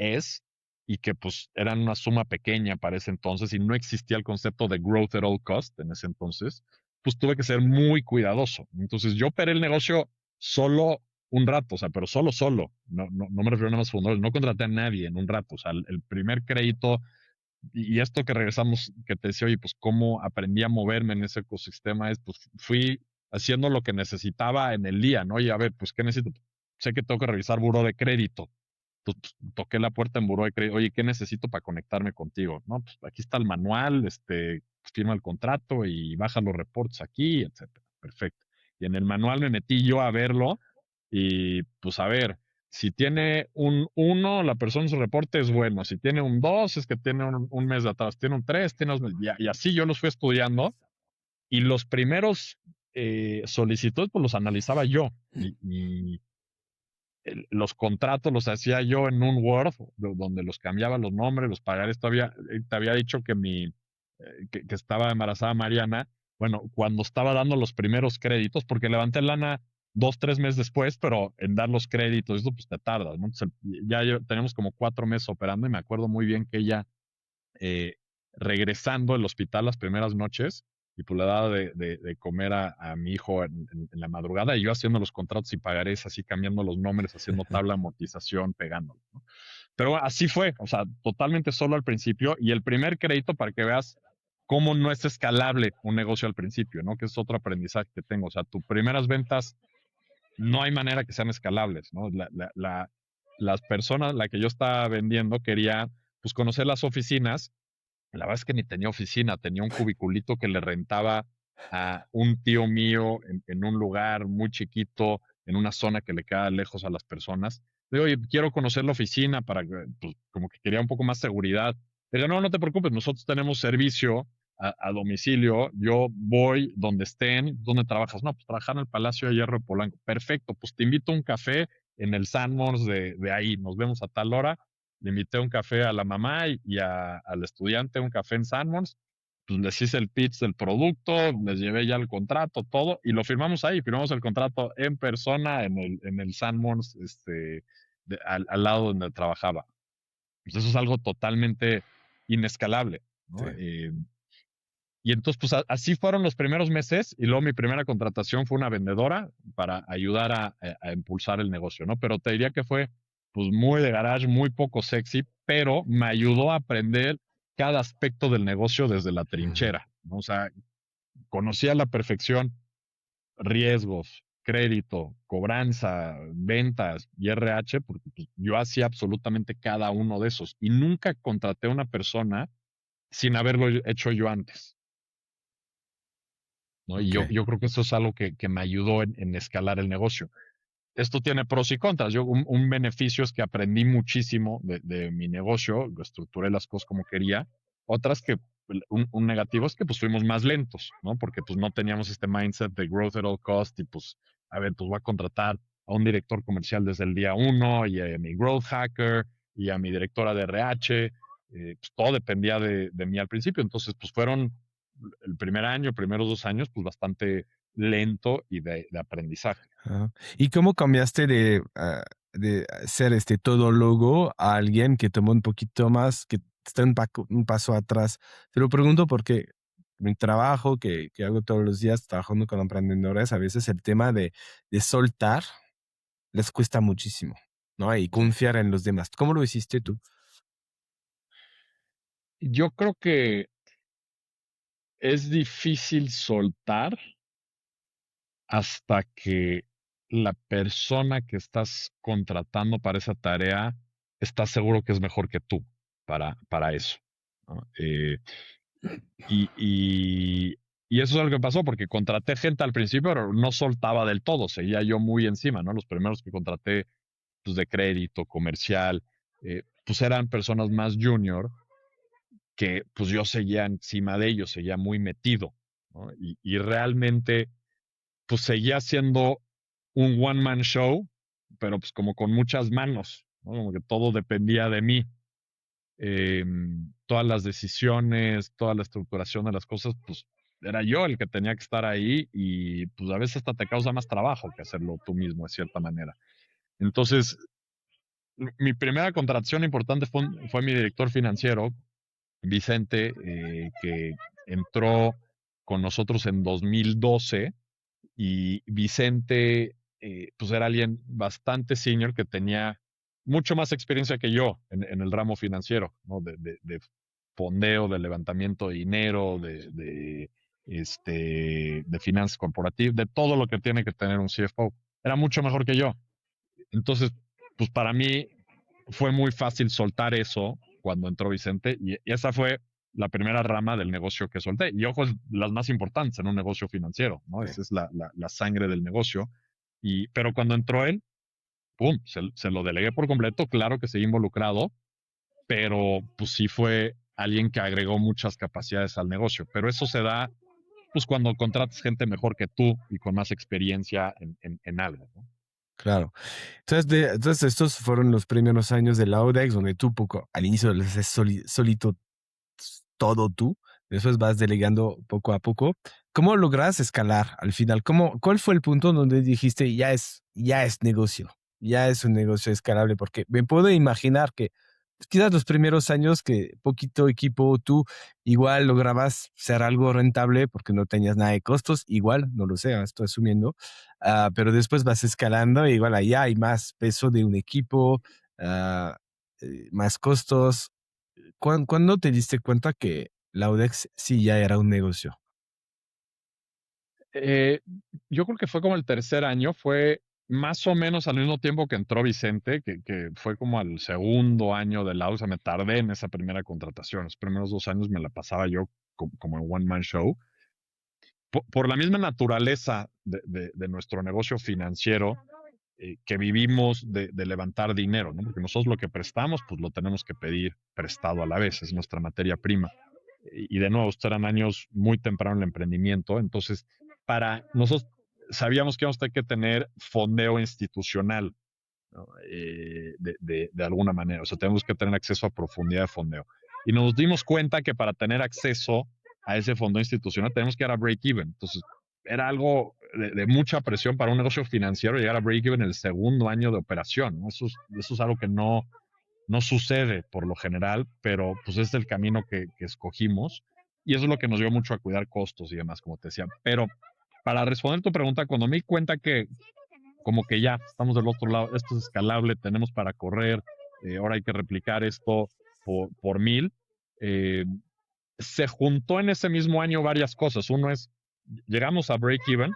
y que pues eran una suma pequeña para ese entonces y no existía el concepto de growth at all cost en ese entonces, pues tuve que ser muy cuidadoso. Entonces yo operé el negocio solo un rato, o sea, pero solo, no me refiero a más fundadores, no contraté a nadie en un rato, o sea, el primer crédito y esto que regresamos, que te decía, oye, pues cómo aprendí a moverme en ese ecosistema, pues fui haciendo lo que necesitaba en el día, ¿no? Y a ver, pues, ¿qué necesito? Sé que tengo que revisar buró de crédito. Pues, toqué la puerta en buró de crédito. Oye, ¿qué necesito para conectarme contigo? No, pues aquí está el manual, pues, firma el contrato y baja los reportes aquí, etcétera. Perfecto. Y en el manual me metí yo a verlo y pues a ver, si tiene un 1, la persona en su reporte es bueno. Si tiene un 2, es que tiene un mes de atrás. Tiene un 3, y así yo los fui estudiando. Y los primeros solicitudes pues los analizaba yo y los contratos los hacía yo en un Word donde los cambiaba los nombres, los pagares. Todavía te había dicho que estaba embarazada Mariana. Bueno, cuando estaba dando los primeros créditos, porque levanté lana 2, 3 meses después, pero en dar los créditos, eso pues te tardas, ¿no? Entonces, tenemos como 4 meses operando y me acuerdo muy bien que ella eh, regresando del hospital las primeras noches y pues le daba de comer a mi hijo en la madrugada y yo haciendo los contratos y pagarés, así cambiando los nombres, haciendo tabla de amortización, pegándolo, ¿no? Pero así fue, o sea, totalmente solo al principio y el primer crédito para que veas cómo no es escalable un negocio al principio, ¿no? Que es otro aprendizaje que tengo, o sea, tus primeras ventas no hay manera que sean escalables, ¿no? Las personas, la que yo estaba vendiendo, quería pues conocer las oficinas. La verdad es que ni tenía oficina, tenía un cubiculito que le rentaba a un tío mío en un lugar muy chiquito, en una zona que le queda lejos a las personas. Le digo, oye, quiero conocer la oficina para, pues, como que quería un poco más seguridad. Le digo, no, no te preocupes, nosotros tenemos servicio a domicilio, yo voy donde estén, ¿dónde trabajas? No, pues trabajar en el Palacio de Hierro de Polanco. Perfecto, pues te invito a un café en el Sanborns de ahí, nos vemos a tal hora. Le invité un café a la mamá al estudiante un café en Sanborns, pues les hice el pitch del producto, les llevé ya el contrato, todo, y lo firmamos ahí, firmamos el contrato en persona en el Sanborns, al lado donde trabajaba. Pues eso es algo totalmente inescalable,
Sí.
¿no? Y entonces, pues así fueron los primeros meses y luego mi primera contratación fue una vendedora para ayudar a impulsar el negocio, ¿no? Pero te diría que fue pues muy de garage, muy poco sexy, pero me ayudó a aprender cada aspecto del negocio desde la
Ujú.
trinchera, ¿no? O sea, conocía a la perfección riesgos, crédito, cobranza, ventas y RH, porque pues, yo hacía absolutamente cada uno de esos y nunca contraté a una persona sin haberlo hecho yo antes. ¿No? Y yo,
Ok.
yo creo que eso es algo que me ayudó en escalar el negocio. Esto tiene pros y contras. Un beneficio es que aprendí muchísimo de mi negocio, estructuré las cosas como quería. Otras que un negativo es que pues fuimos más lentos, ¿no? Porque pues no teníamos este mindset de growth at all cost y pues, a ver, pues voy a contratar a un director comercial desde el día uno y a mi growth hacker y a mi directora de RH. Pues todo dependía de mí al principio. Entonces, pues fueron el primer año, primeros 2 años, pues bastante lento y de aprendizaje.
Ajá. ¿Y cómo cambiaste de ser este todólogo a alguien que tomó un poquito más, que está un paso atrás? Te lo pregunto porque mi trabajo que hago todos los días trabajando con emprendedores, a veces el tema de soltar les cuesta muchísimo, ¿no? Y
Sí.
confiar en los demás. ¿Cómo lo hiciste tú?
Yo creo que es difícil soltar hasta que la persona que estás contratando para esa tarea está seguro que es mejor que tú para eso, ¿no? Y, y, y eso es algo que pasó porque contraté gente al principio, pero no soltaba del todo, seguía yo muy encima, ¿no? Los primeros que contraté, pues de crédito, comercial, pues eran personas más junior que pues yo seguía encima de ellos, seguía muy metido, ¿no? Y realmente pues seguía siendo un one man show, pero pues como con muchas manos, ¿no? Como que todo dependía de mí. Eh, Todas las decisiones, toda la estructuración de las cosas, pues era yo el que tenía que estar ahí y pues a veces hasta te causa más trabajo que hacerlo tú mismo, de cierta manera. Entonces, mi primera contratación importante fue mi director financiero, Vicente, que entró con nosotros en 2012 y Vicente, pues era alguien bastante senior que tenía mucho más experiencia que yo en el ramo financiero, ¿no? De fondeo, de levantamiento de dinero, de finanzas corporativas, de todo lo que tiene que tener un CFO. Era mucho mejor que yo. Entonces, pues para mí fue muy fácil soltar eso cuando entró Vicente y esa fue la primera rama del negocio que solté. Y ojo, es las más importantes en un negocio financiero, ¿no?
Sí.
Esa es la sangre del negocio. Pero cuando entró él, ¡pum! Se lo delegué por completo, claro que seguí involucrado, pero pues sí fue alguien que agregó muchas capacidades al negocio. Pero eso se da pues cuando contratas gente mejor que tú y con más experiencia en algo, ¿no?
Claro. Entonces estos fueron los primeros años de Laudex, donde tú poco, al inicio lo haces solito todo tú, después vas delegando poco a poco. ¿Cómo logras escalar al final? ¿Cuál fue el punto donde dijiste ya es negocio, ya es un negocio escalable? Porque me puedo imaginar que quizás los primeros años que poquito equipo tú igual lograbas ser algo rentable porque no tenías nada de costos, igual, no lo sé, estoy asumiendo, pero después vas escalando y igual allá hay más peso de un equipo, ah, más costos. ¿Cuándo te diste cuenta que Laudex sí ya era un negocio?
Eh, yo creo que fue como el tercer año, fue más o menos al mismo tiempo que entró Vicente, que fue como al segundo año de la, o sea, me tardé en esa primera contratación. Los primeros 2 años me la pasaba yo como en one man show. Por la misma naturaleza de nuestro negocio financiero, que vivimos de levantar dinero, ¿no? Porque nosotros lo que prestamos, pues lo tenemos que pedir prestado a la vez, es nuestra materia prima. Y de nuevo, estos eran años muy temprano en el emprendimiento, entonces para nosotros sabíamos que íbamos a tener que tener fondeo institucional, ¿no? De alguna manera, o sea, tenemos que tener acceso a profundidad de fondeo. Y nos dimos cuenta que para tener acceso a ese fondo institucional tenemos que llegar a break-even. Entonces, era algo de mucha presión para un negocio financiero llegar a break-even en el segundo año de operación, ¿no? Eso es algo que no sucede por lo general, pero pues es el camino que escogimos y eso es lo que nos dio mucho a cuidar costos y demás, como te decía. Pero para responder tu pregunta, cuando me di cuenta que como que ya estamos del otro lado, esto es escalable, tenemos para correr, ahora hay que replicar esto por 1000, eh, se juntó en ese mismo año varias cosas. Uno es, llegamos a break-even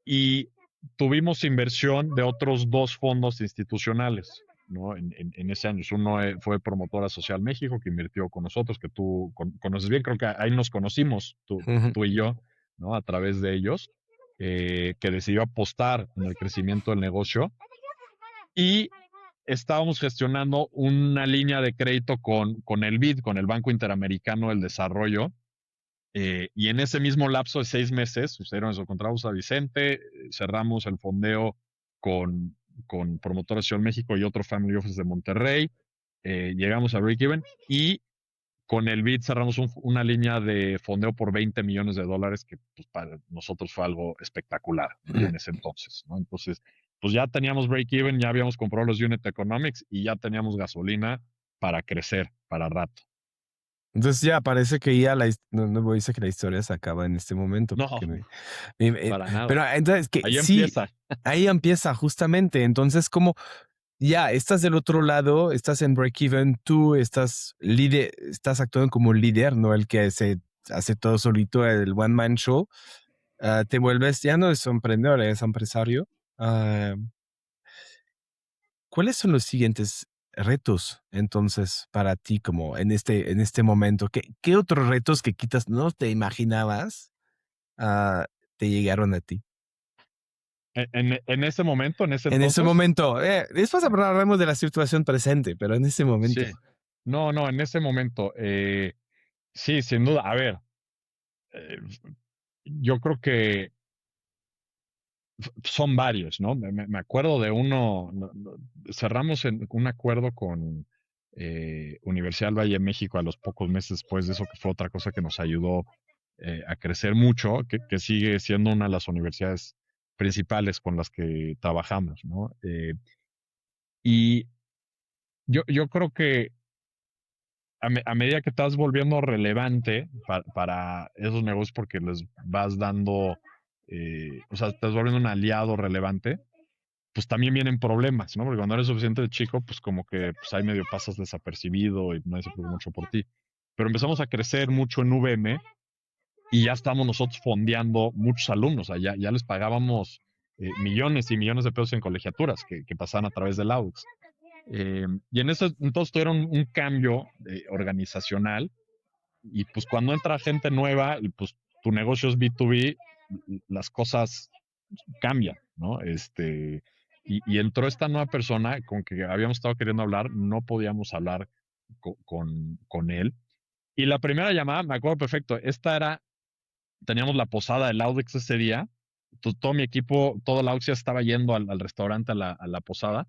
y tuvimos inversión de otros dos fondos institucionales, ¿no? En ese año. Uno fue Promotora Social México, que invirtió con nosotros, que tú conoces bien, creo que ahí nos conocimos,
Ujú.
tú y yo, ¿no? A través de ellos, que decidió apostar en el crecimiento del negocio. Y estábamos gestionando una línea de crédito con el BID, con el Banco Interamericano del Desarrollo, y en ese mismo lapso de 6 meses, sucedieron eso, encontramos a Vicente, cerramos el fondeo con Promotora Ciudad México y otro Family Office de Monterrey, llegamos a break-even y con el BID cerramos una línea de fondeo por $20 millones, que pues, para nosotros fue algo espectacular, ¿no? En ese entonces, ¿no? Entonces, pues ya teníamos break-even, ya habíamos comprado los unit economics y ya teníamos gasolina para crecer, para rato.
Entonces ya parece que ya no voy a decir que la historia se acaba en este momento,
No,
porque
para nada.
pero entonces que
Ahí
sí,
empieza.
ahí empieza justamente. Entonces, como ya estás del otro lado, estás en break-even, tú estás líder, estás actuando como líder, no el que se hace todo solito, el one man show. Te vuelves, ya no es emprendedor, es empresario. Ah, ¿Cuáles son los siguientes retos entonces para ti como en este momento? ¿Qué otros retos que quitas no te imaginabas te llegaron a ti?
En ese momento, en ese
En ese
entonces,
momento, después hablaremos de la situación presente, pero en ese momento.
sí. No, en ese momento, sí, sin duda. A ver, eh, yo creo que son varios, ¿no? Me acuerdo de uno, cerramos un acuerdo con Universidad del Valle de México a los pocos meses después de eso, que fue otra cosa que nos ayudó a crecer mucho, que sigue siendo una de las universidades principales con las que trabajamos, ¿no? Y yo creo que a medida que estás volviendo relevante para esos negocios porque les vas dando, o sea, estás volviendo un aliado relevante, pues también vienen problemas, ¿no? Porque cuando eres suficiente chico, pues como que pues ahí medio pasas desapercibido y nadie se preocupa mucho por ti. Pero empezamos a crecer mucho en VM y ya estamos nosotros fondeando muchos alumnos, o sea, ya les pagábamos millones y millones de pesos en colegiaturas que pasaban a través del AUX. Y en eso entonces tuvieron un cambio organizacional y pues cuando entra gente nueva y pues tu negocio es B2B, las cosas cambian, ¿no? Y entró esta nueva persona con que habíamos estado queriendo hablar, no podíamos hablar con él. Y la primera llamada, me acuerdo perfecto, esta era teníamos la posada del Audex ese día. Todo mi equipo, todo el Audex ya estaba yendo al restaurante, a la posada.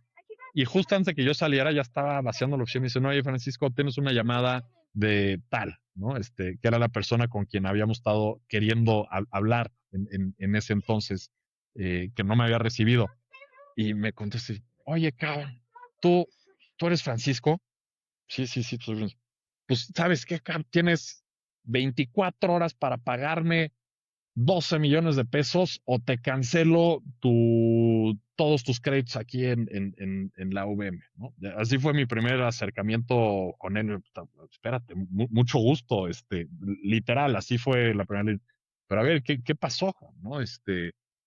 Y justo antes de que yo saliera, ya estaba vaciando la opción. Me dice, no, oye, Francisco, tienes una llamada de tal, ¿no? Que era la persona con quien habíamos estado queriendo hablar en ese entonces, que no me había recibido. Y me contesté, oye, cabrón, ¿tú, tú eres Francisco? Sí, sí, sí, pues, ¿sabes qué, cabrón? Tienes 24 horas para pagarme 12 millones de pesos o te cancelo todos tus créditos aquí en la UVM, ¿no? Así fue mi primer acercamiento con él. Espérate, mucho gusto, literal, así fue la primera. Pero a ver, ¿qué pasó? ¿No?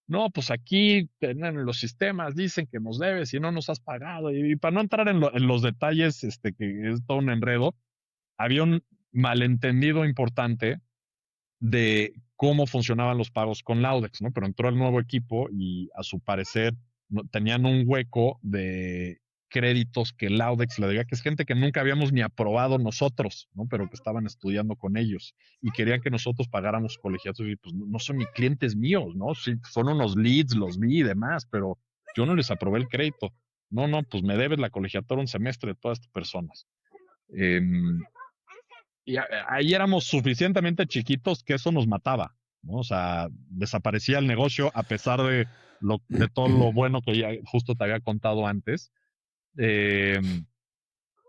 No, pues aquí tienen los sistemas, dicen que nos debes y no nos has pagado. Y para no entrar en los detalles, que es todo un enredo, había un malentendido importante de cómo funcionaban los pagos con Laudex, ¿no? Pero entró el nuevo equipo y a su parecer tenían un hueco de créditos que Laudex le debía, que es gente que nunca habíamos ni aprobado nosotros, ¿no? Pero que estaban estudiando con ellos y querían que nosotros pagáramos colegiados y pues no son ni clientes míos, ¿no? Sí, son unos leads, los vi y demás, pero yo no les aprobé el crédito. No, no, pues me debes la colegiatura un semestre de todas estas personas. Eh, y ahí éramos suficientemente chiquitos que eso nos mataba, ¿no? O sea, desaparecía el negocio a pesar de todo lo bueno que ya justo te había contado antes. Eh,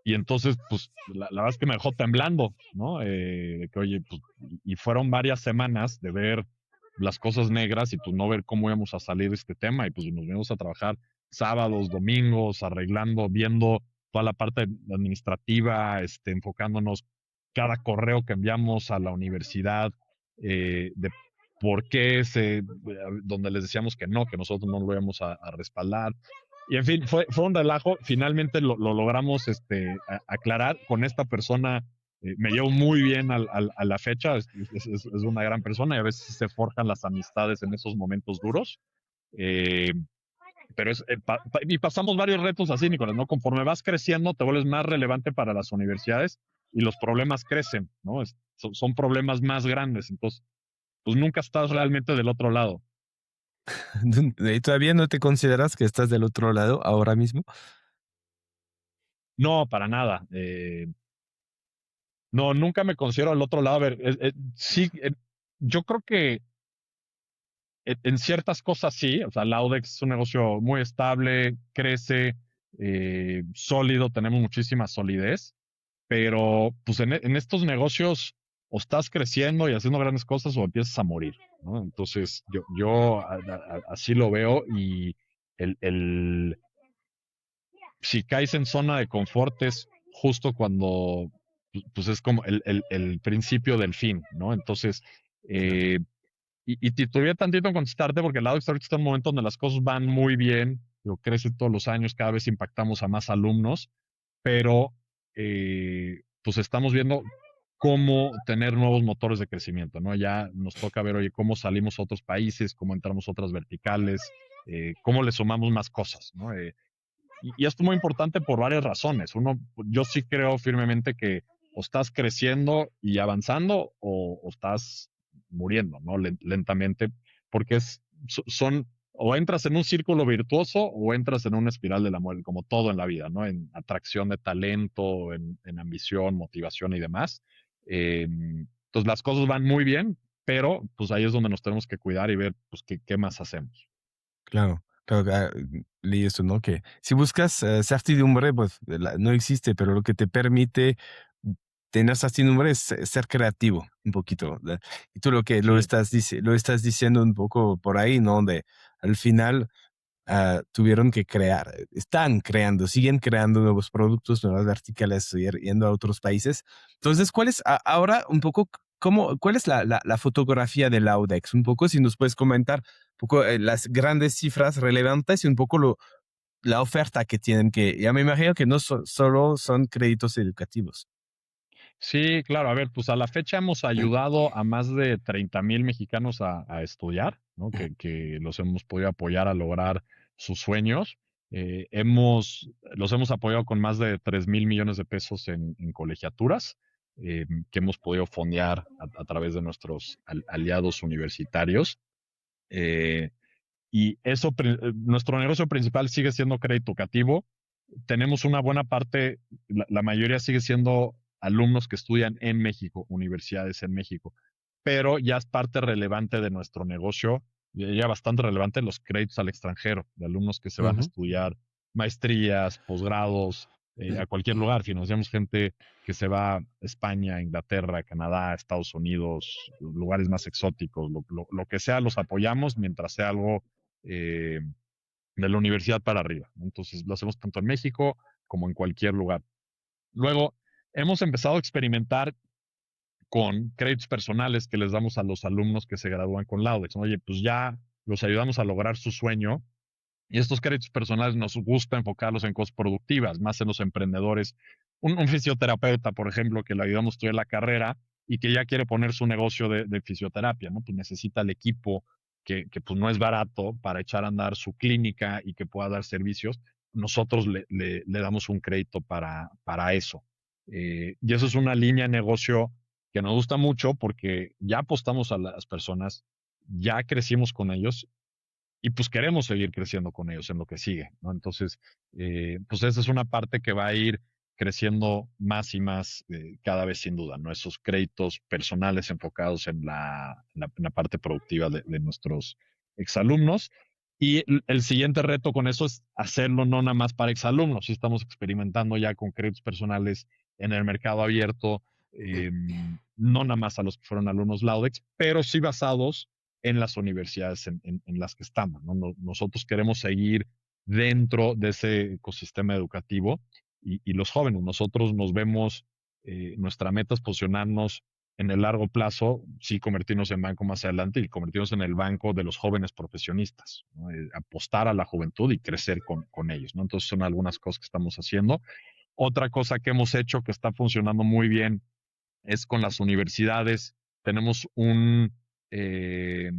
y entonces, pues, la verdad es que me dejó temblando, ¿no? Que oye, pues, y fueron varias semanas de ver las cosas negras y pues no ver cómo íbamos a salir de este tema. Y pues nos venimos a trabajar sábados, domingos, arreglando, viendo toda la parte administrativa, enfocándonos cada correo que enviamos a la universidad, de por qué donde les decíamos que no, que nosotros no lo íbamos a respaldar. Y en fin, fue un relajo. Finalmente lo logramos aclarar con esta persona. Me llevo muy bien a la fecha. Es una gran persona y a veces se forjan las amistades en esos momentos duros. Eh, pero y pasamos varios retos así, Nicolás, ¿no? Conforme vas creciendo, te vuelves más relevante para las universidades y los problemas crecen, ¿no? Son problemas más grandes. Entonces, pues nunca estás realmente del otro lado.
¿Y todavía no te consideras que estás del otro lado ahora mismo?
No, para nada. No, nunca me considero al otro lado. A ver, sí, yo creo que en ciertas cosas sí. O sea, Laudex es un negocio muy estable, crece, sólido, tenemos muchísima solidez, pero pues en estos negocios o estás creciendo y haciendo grandes cosas o empiezas a morir, ¿no? Entonces, yo así lo veo y el, si caes en zona de confort es justo cuando, pues es como el principio del fin, ¿no? Entonces,
Claro.
eh, y te tuviera tantito en contestarte porque el lado ahorita está en un momento donde las cosas van muy bien, crece todos los años, cada vez impactamos a más alumnos, pero pues estamos viendo cómo tener nuevos motores de crecimiento, ¿no? Ya nos toca ver, oye, cómo salimos a otros países, cómo entramos a otras verticales, cómo le sumamos más cosas, ¿no? Y esto es muy importante por varias razones. Uno, yo sí creo firmemente que o estás creciendo y avanzando o estás muriendo, ¿no? Lentamente, porque son, o entras en un círculo virtuoso o entras en una espiral de la muerte, como todo en la vida, ¿no? En atracción de talento, en ambición, motivación y demás. Entonces las cosas van muy bien, pero pues ahí es donde nos tenemos que cuidar y ver, pues, qué más hacemos.
Claro, claro, leí eso, ¿no? Que si buscas certidumbre, pues no existe, pero lo que te permite tener certidumbre es ser creativo un poquito, ¿verdad? Y tú lo que
Sí.
lo estás diciendo un poco por ahí, ¿no? De al final tuvieron que crear, están creando, siguen creando nuevos productos, nuevas verticales, yendo a otros países. Entonces, ¿cuál es ahora un poco, cuál es la fotografía de Laudex? Un poco, si nos puedes comentar un poco las grandes cifras relevantes y un poco la oferta que tienen, que ya me imagino que no solo son créditos educativos.
Sí, claro. A ver, pues a la fecha hemos ayudado a más de 30,000 mexicanos a estudiar, ¿no? Que los hemos podido apoyar a lograr sus sueños. Los hemos apoyado con más de 3,000 millones de pesos en colegiaturas. que hemos podido fondear a través de nuestros aliados universitarios. Eh, y eso, nuestro negocio principal sigue siendo crédito educativo. Tenemos una buena parte, la mayoría sigue siendo alumnos que estudian en México, universidades en México, pero ya es parte relevante de nuestro negocio, ya bastante relevante los créditos al extranjero, de alumnos que se van a
Ujú.
estudiar maestrías, posgrados, a cualquier lugar. Financiamos gente que se va a España, Inglaterra, Canadá, Estados Unidos, lugares más exóticos, lo que sea, los apoyamos mientras sea algo eh, de la universidad para arriba. Entonces lo hacemos tanto en México como en cualquier lugar. Luego, hemos empezado a experimentar con créditos personales que les damos a los alumnos que se gradúan con Laudex. Oye, pues ya los ayudamos a lograr su sueño y estos créditos personales nos gusta enfocarlos en cosas productivas, más en los emprendedores. Un fisioterapeuta, por ejemplo, que le ayudamos a estudiar la carrera y que ya quiere poner su negocio de fisioterapia, ¿no? Pues necesita el equipo que pues no es barato para echar a andar su clínica y que pueda dar servicios. Nosotros le damos un crédito para eso. Y eso es una línea de negocio que nos gusta mucho porque ya apostamos a las personas, ya crecimos con ellos y pues queremos seguir creciendo con ellos en lo que sigue, ¿no? Entonces, pues esa es una parte que va a ir creciendo más y más cada vez sin duda, ¿no? Esos créditos personales enfocados en la parte productiva de nuestros exalumnos. Y el siguiente reto con eso es hacerlo no nada más para exalumnos. Sí estamos experimentando ya con créditos personales en el mercado abierto, no nada más a los que fueron alumnos Laudex, pero sí basados en las universidades en las que estamos, ¿no? Nosotros queremos seguir dentro de ese ecosistema educativo y los jóvenes, nosotros nos vemos, nuestra meta es posicionarnos en el largo plazo, sí convertirnos en banco más adelante y convertirnos en el banco de los jóvenes profesionistas, ¿no? Apostar a la juventud y crecer con ellos, ¿no? Entonces son algunas cosas que estamos haciendo. Otra cosa que hemos hecho que está funcionando muy bien es con las universidades. Tenemos eh,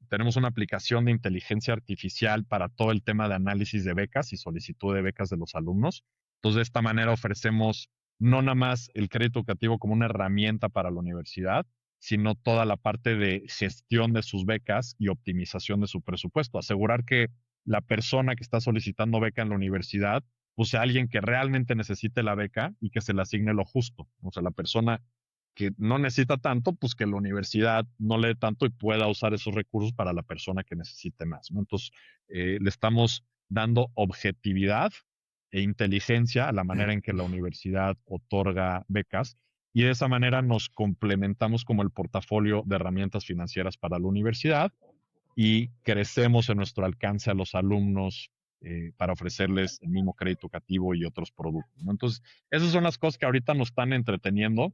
tenemos una aplicación de inteligencia artificial para todo el tema de análisis de becas y solicitud de becas de los alumnos. Entonces, de esta manera ofrecemos no nada más el crédito educativo como una herramienta para la universidad, sino toda la parte de gestión de sus becas y optimización de su presupuesto. Asegurar que la persona que está solicitando beca en la universidad, pues sea alguien que realmente necesite la beca y que se le asigne lo justo. O sea, la persona que no necesita tanto, pues que la universidad no le dé tanto y pueda usar esos recursos para la persona que necesite más, ¿no? Entonces, le estamos dando objetividad e inteligencia a la manera en que la universidad otorga becas y de esa manera nos complementamos como el portafolio de herramientas financieras para la universidad y crecemos en nuestro alcance a los alumnos para ofrecerles el mismo crédito educativo y otros productos, ¿no? Entonces, esas son las cosas que ahorita nos están entreteniendo.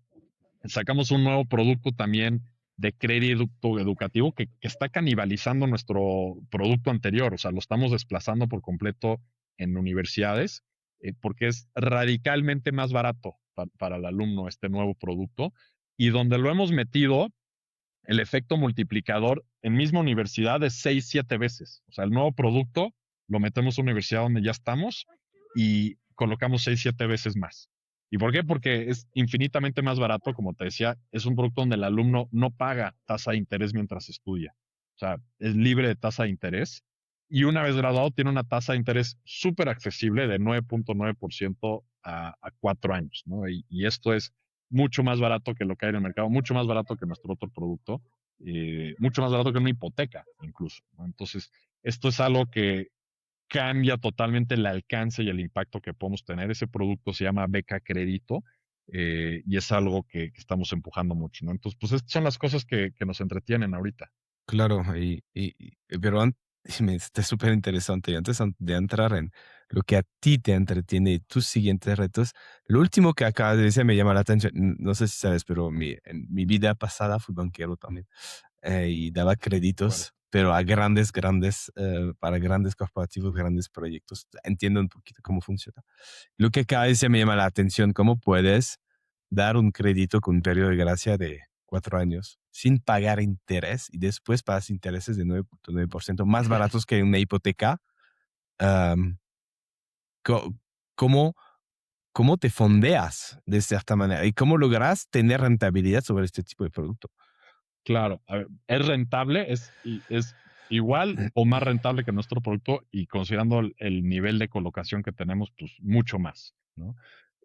Sacamos un nuevo producto también de crédito educativo que está canibalizando nuestro producto anterior, o sea, lo estamos desplazando por completo en universidades, porque es radicalmente más barato para el alumno este nuevo producto y donde lo hemos metido, el efecto multiplicador en misma universidad es 6 7 veces. O sea, el nuevo producto lo metemos a una universidad donde ya estamos y colocamos 6 7 veces más. ¿Y por qué? Porque es infinitamente más barato, como te decía, es un producto donde el alumno no paga tasa de interés mientras estudia. O sea, es libre de tasa de interés y una vez graduado tiene una tasa de interés súper accesible de 9.9% a 4 años, ¿no? Y esto es mucho más barato que lo que hay en el mercado, mucho más barato que nuestro otro producto, mucho más barato que una hipoteca incluso, ¿no? Entonces, esto es algo que cambia totalmente el alcance y el impacto que podemos tener. Ese producto se llama Beca Crédito y es algo que estamos empujando mucho, ¿no? Entonces, pues estas son las cosas que nos entretienen ahorita.
Claro, pero me está súper interesante. Y antes de entrar en lo que a ti te entretiene y tus siguientes retos, lo último que acabas de decir me llama la atención. No sé si sabes, pero en mi vida pasada fui banquero también y daba
Órale.
créditos, pero a para grandes corporativos, grandes proyectos. Entiendo un poquito cómo funciona. Lo que acabas de decir me llama la atención, cómo puedes dar un crédito con un periodo de gracia de 4 años sin pagar interés y después pagas intereses de 9.9% más baratos que una hipoteca. Am, co- ¿Cómo? cómo te fondeas de cierta manera y cómo logras tener rentabilidad sobre este tipo de producto.
Claro, a ver, es rentable, es igual o más rentable que nuestro producto y considerando el nivel de colocación que tenemos, pues mucho más, ¿no?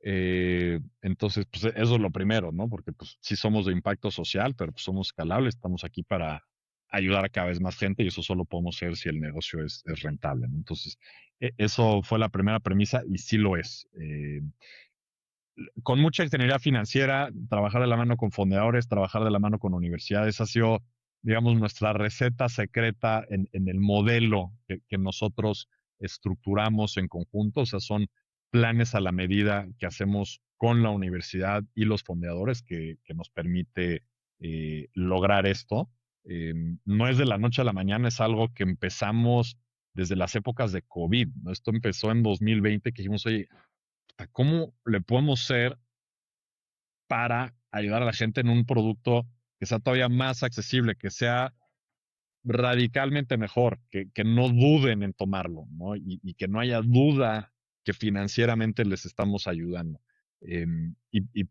Entonces, pues eso es lo primero, ¿no? Porque pues sí somos de impacto social, pero pues somos escalables, estamos aquí para ayudar a cada vez más gente y eso solo podemos hacer si el negocio es rentable, ¿no? Entonces, eso fue la primera premisa y sí lo es. Con mucha ingeniería financiera, trabajar de la mano con fondeadores, trabajar de la mano con universidades, ha sido, digamos, nuestra receta secreta en el modelo que nosotros estructuramos en conjunto. O sea, son planes a la medida que hacemos con la universidad y los fondeadores que nos permite lograr esto. No es de la noche a la mañana, es algo que empezamos desde las épocas de COVID, ¿no? Esto empezó en 2020, que dijimos, oye, ¿cómo le podemos hacer para ayudar a la gente en un producto que sea todavía más accesible, que sea radicalmente mejor, que no duden en tomarlo, ¿no? Y que no haya duda que financieramente les estamos ayudando.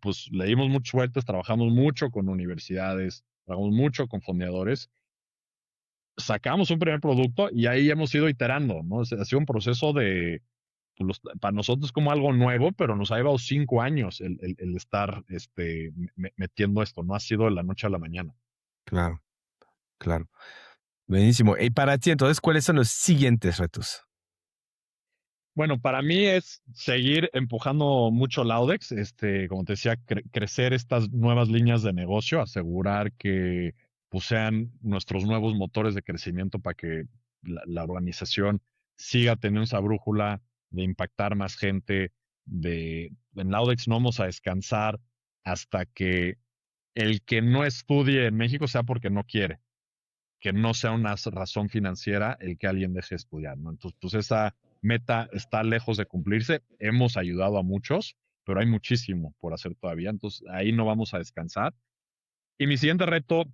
Pues le dimos muchas vueltas, trabajamos mucho con universidades, trabajamos mucho con fondeadores, sacamos un primer producto y ahí hemos ido iterando, ¿no? Ha sido un proceso de, para nosotros como algo nuevo, pero nos ha llevado 5 años el estar metiendo esto, no ha sido de la noche a la mañana.
Claro, claro. Buenísimo. Y para ti, entonces, ¿cuáles son los siguientes retos?
Bueno, para mí es seguir empujando mucho Laudex, como te decía, crecer estas nuevas líneas de negocio, asegurar que pues, sean nuestros nuevos motores de crecimiento para que la organización siga teniendo esa brújula de impactar más gente. En Laudex no vamos a descansar hasta que el que no estudie en México sea porque no quiere, que no sea una razón financiera el que alguien deje de estudiar, ¿no? Entonces, pues esa meta está lejos de cumplirse. Hemos ayudado a muchos, pero hay muchísimo por hacer todavía. Entonces, ahí no vamos a descansar. Y mi siguiente reto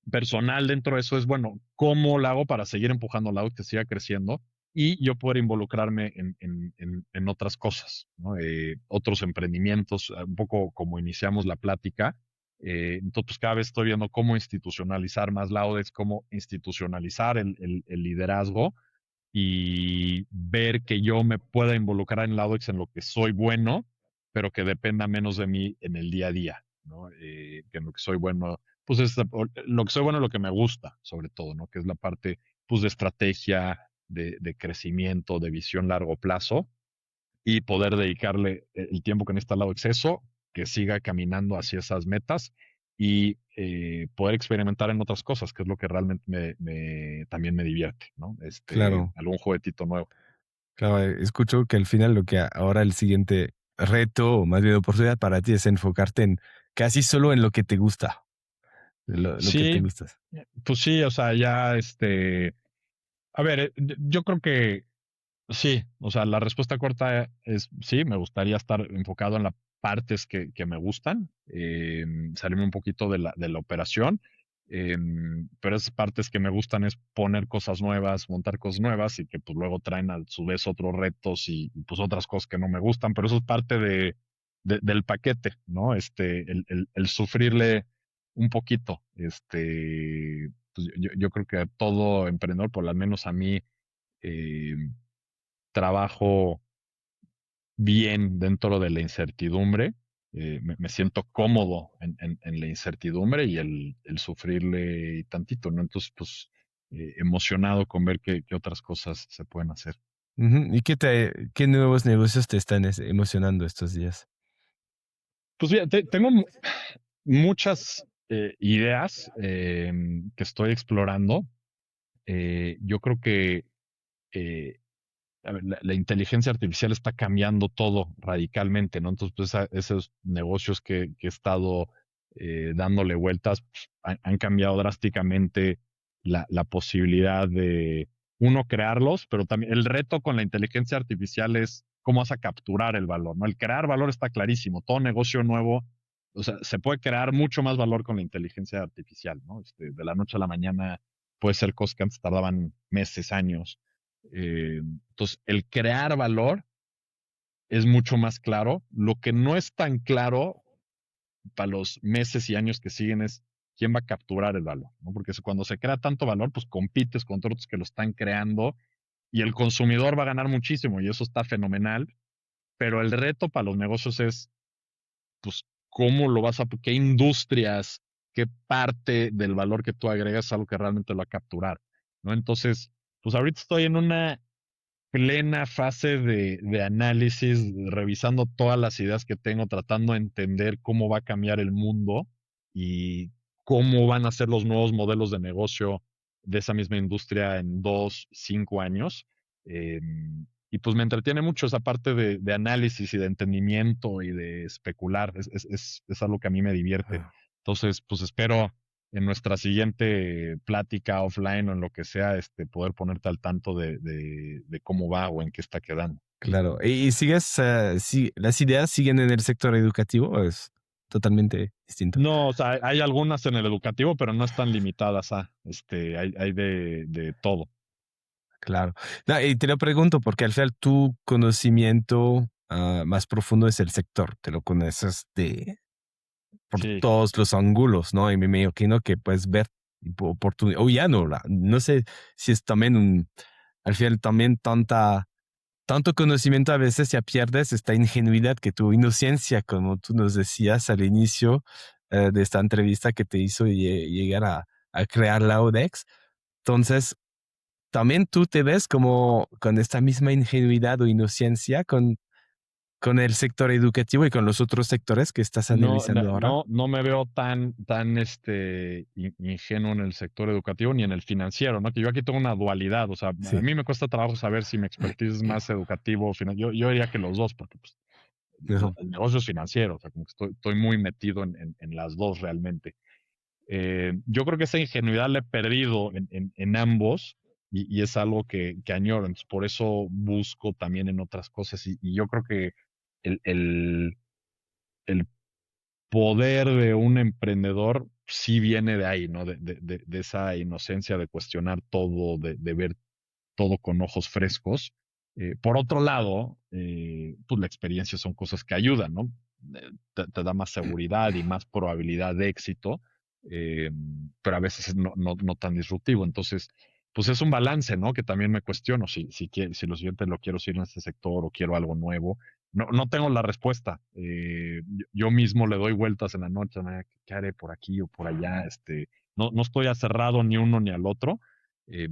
personal dentro de eso es, bueno, ¿cómo lo hago para seguir empujando la que siga creciendo y yo poder involucrarme en otras cosas, ¿no? Otros emprendimientos, un poco como iniciamos la plática. Entonces, pues, cada vez estoy viendo cómo institucionalizar más Laudex, cómo institucionalizar el liderazgo y ver que yo me pueda involucrar en Laudex en lo que soy bueno, pero que dependa menos de mí en el día a día, ¿no? Que en lo que soy bueno, pues es lo que soy bueno es lo que me gusta, sobre todo, ¿no? Que es la parte, pues, de estrategia, de crecimiento, de visión largo plazo y poder dedicarle el tiempo que necesita Laudex eso, que siga caminando hacia esas metas y poder experimentar en otras cosas, que es lo que realmente también me divierte, ¿no?
Claro,
Algún juguetito nuevo.
claro. Escucho que al final lo que ahora el siguiente reto, o más bien oportunidad para ti es enfocarte en casi solo en lo que te gusta, lo que te
Sí,
gusta.
pues sí, o sea, ya a ver, yo creo que sí, o sea, la respuesta corta es sí, me gustaría estar enfocado en las partes que me gustan, salirme un poquito de la operación, pero esas partes que me gustan es poner cosas nuevas, montar cosas nuevas y que pues luego traen a su vez otros retos y pues otras cosas que no me gustan, pero eso es parte del paquete, ¿no? El sufrirle un poquito, pues yo creo que a todo emprendedor, por lo menos a mí, eh, trabajo bien dentro de la incertidumbre, me siento cómodo en la incertidumbre y el sufrirle tantito, ¿no? Entonces, pues, emocionado con ver qué otras cosas se pueden hacer.
Ujú. ¿Y qué nuevos negocios te están emocionando estos días?
Pues mira, tengo muchas ideas que estoy explorando. Yo creo que eh, a ver, la inteligencia artificial está cambiando todo radicalmente, ¿no? Entonces, pues, esos negocios que he estado dándole vueltas pues, han cambiado drásticamente la posibilidad de, uno, crearlos, pero también el reto con la inteligencia artificial es cómo vas a capturar el valor, ¿no? El crear valor está clarísimo, todo negocio nuevo, o sea, se puede crear mucho más valor con la inteligencia artificial, ¿no? De la noche a la mañana puede ser cosas que antes tardaban meses, años. Entonces, el crear valor es mucho más claro. Lo que no es tan claro para los meses y años que siguen es quién va a capturar el valor, ¿no? Porque cuando se crea tanto valor, pues compites contra otros que lo están creando y el consumidor va a ganar muchísimo y eso está fenomenal, pero el reto para los negocios es, pues, cómo lo vas a, qué industrias, qué parte del valor que tú agregas es algo que realmente lo va a capturar, ¿no? Entonces, pues ahorita estoy en una plena fase de análisis, revisando todas las ideas que tengo, tratando de entender cómo va a cambiar el mundo y cómo van a ser los nuevos modelos de negocio de esa misma industria en 2, 5 años. Eh, y pues me entretiene mucho esa parte de análisis y de entendimiento y de especular. Es algo que a mí me divierte.
Ah,
Entonces, pues espero en nuestra siguiente plática offline o en lo que sea, poder ponerte al tanto de cómo va o en qué está quedando.
claro. ¿Y sigues, si las ideas siguen en el sector educativo o es totalmente distinto?
No, o sea, hay algunas en el educativo, pero no están limitadas a, hay de todo.
Claro. No, y te lo pregunto porque al final tu conocimiento más profundo es el sector, te lo conoces por
Sí,
todos los ángulos, ¿no? Y me imagino que puedes ver oportunidad, o ya no, no sé si es también al final también tanto conocimiento a veces ya pierdes esta ingenuidad que tu inocencia, como tú nos decías al inicio de esta entrevista que te hizo llegar a crear la ODEX. Entonces, también tú te ves como con esta misma ingenuidad o inocencia con el sector educativo y con los otros sectores que estás
no,
analizando ahora.
no me veo tan ingenuo en el sector educativo ni en el financiero, ¿no? Que yo aquí tengo una dualidad, o sea, a
Sí.
mí me cuesta trabajo saber si mi expertise es más educativo o financiero. Yo diría que los dos, porque pues,
Ajá.
el negocio es financiero, o sea, como que estoy muy metido en las dos realmente. Yo creo que esa ingenuidad la he perdido en ambos y es algo que añoro. Entonces, por eso busco también en otras cosas. Y yo creo que el, el, el poder de un emprendedor sí viene de ahí, ¿no? De esa inocencia de cuestionar todo, de ver todo con ojos frescos. Por otro lado, pues la experiencia son cosas que ayudan, ¿no? Te da más seguridad y más probabilidad de éxito, eh, pero a veces no tan disruptivo. Entonces, pues es un balance, ¿no? Que también me cuestiono si lo siguiente lo quiero seguir en este sector o quiero algo nuevo. No tengo la respuesta. Yo mismo le doy vueltas en la noche, ¿no? ¿Qué haré por aquí o por allá? No estoy acerrado ni uno ni al otro. Eh,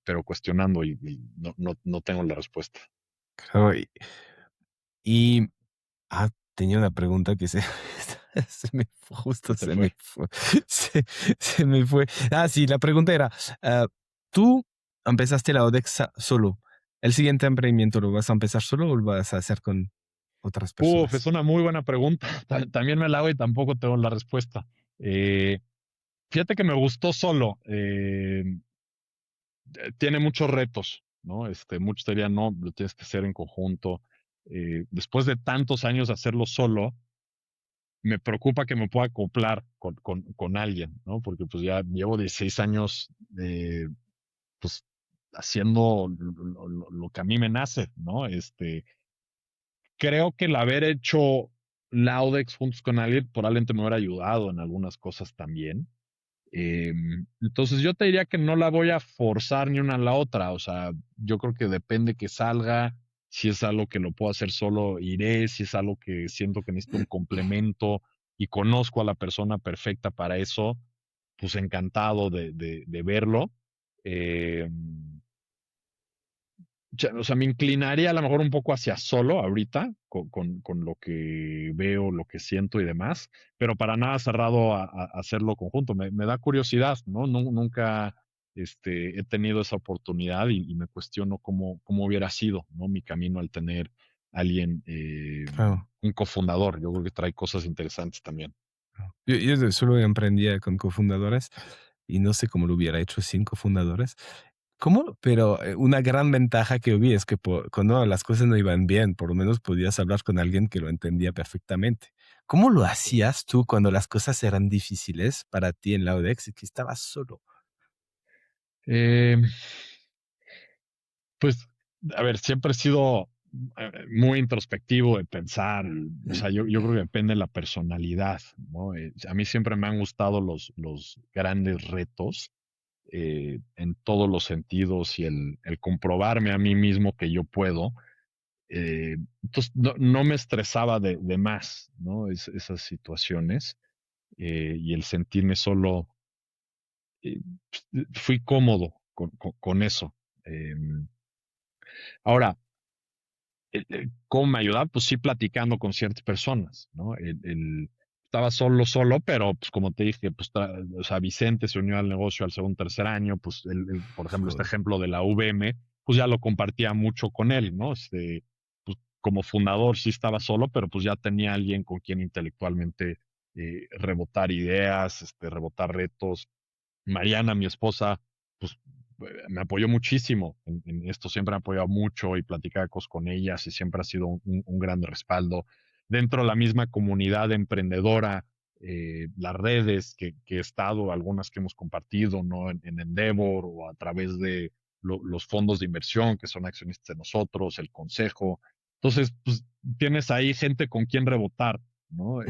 pero cuestionando y no tengo la respuesta.
Claro, y, ah, tenía una pregunta que se me fue, justo
Se te
se
fue.
me fue. Se, se me fue. Ah, sí, la pregunta era, ah, tú empezaste la ODEX solo. ¿El siguiente emprendimiento lo vas a empezar solo o lo vas a hacer con otras
Uf, es
personas?
una muy buena pregunta. También me la hago y tampoco tengo la respuesta. Eh, Fíjate que me gustó solo. Tiene muchos retos, ¿no? Muchos dirían, no, lo tienes que hacer en conjunto. Después de tantos años de hacerlo solo, me preocupa que me pueda acoplar con alguien, ¿no? Porque pues ya llevo 16 años pues haciendo lo que a mí me nace, ¿no? Creo que el haber hecho Laudex juntos con alguien probablemente me hubiera ayudado en algunas cosas también. Entonces yo te diría que no la voy a forzar ni una a la otra, o sea, yo creo que depende que salga, si es algo que lo puedo hacer solo, iré, si es algo que siento que necesito un complemento y conozco a la persona perfecta para eso, pues encantado de verlo. Eh, o sea, me inclinaría a lo mejor un poco hacia solo ahorita, con lo que veo, lo que siento y demás, pero para nada cerrado a hacerlo conjunto. Me da curiosidad, ¿no? Nunca he tenido esa oportunidad y me cuestiono cómo hubiera sido, ¿no? Mi camino al tener alguien,
Claro.
un cofundador. Yo creo que trae cosas interesantes también.
Yo solo emprendía con cofundadores y no sé cómo lo hubiera hecho sin cofundadores. ¿Cómo? Pero una gran ventaja que vi es que cuando las cosas no iban bien, por lo menos podías hablar con alguien que lo entendía perfectamente. ¿Cómo lo hacías tú cuando las cosas eran difíciles para ti en la ODEX y que estabas solo?
Eh, pues, a ver, siempre he sido muy introspectivo de pensar. O sea, yo creo que depende de la personalidad, ¿no? A mí siempre me han gustado los grandes retos en todos los sentidos y el comprobarme a mí mismo que yo puedo. Entonces, no me estresaba de más, ¿no? Esas situaciones y el sentirme solo, eh, fui cómodo con eso. Eh, ahora, ¿cómo me ayudaba? Pues sí, platicando con ciertas personas, ¿no? Estaba solo, pero pues como te dije, pues, o sea, Vicente se unió al negocio al segundo, tercer año, pues por ejemplo, este
Joder.
ejemplo de la VM, pues ya lo compartía mucho con él, ¿no? Pues como fundador sí estaba solo, pero pues ya tenía alguien con quien intelectualmente rebotar ideas, rebotar retos. Mariana, mi esposa, pues me apoyó muchísimo en esto, siempre me ha apoyado mucho y platicaba cosas con ellas y siempre ha sido un gran respaldo. Dentro de la misma comunidad emprendedora, las redes que he estado, algunas que hemos compartido, ¿no? En Endeavor o a través de los fondos de inversión que son accionistas de nosotros, el consejo. Entonces, pues tienes ahí gente con quien rebotar, ¿no?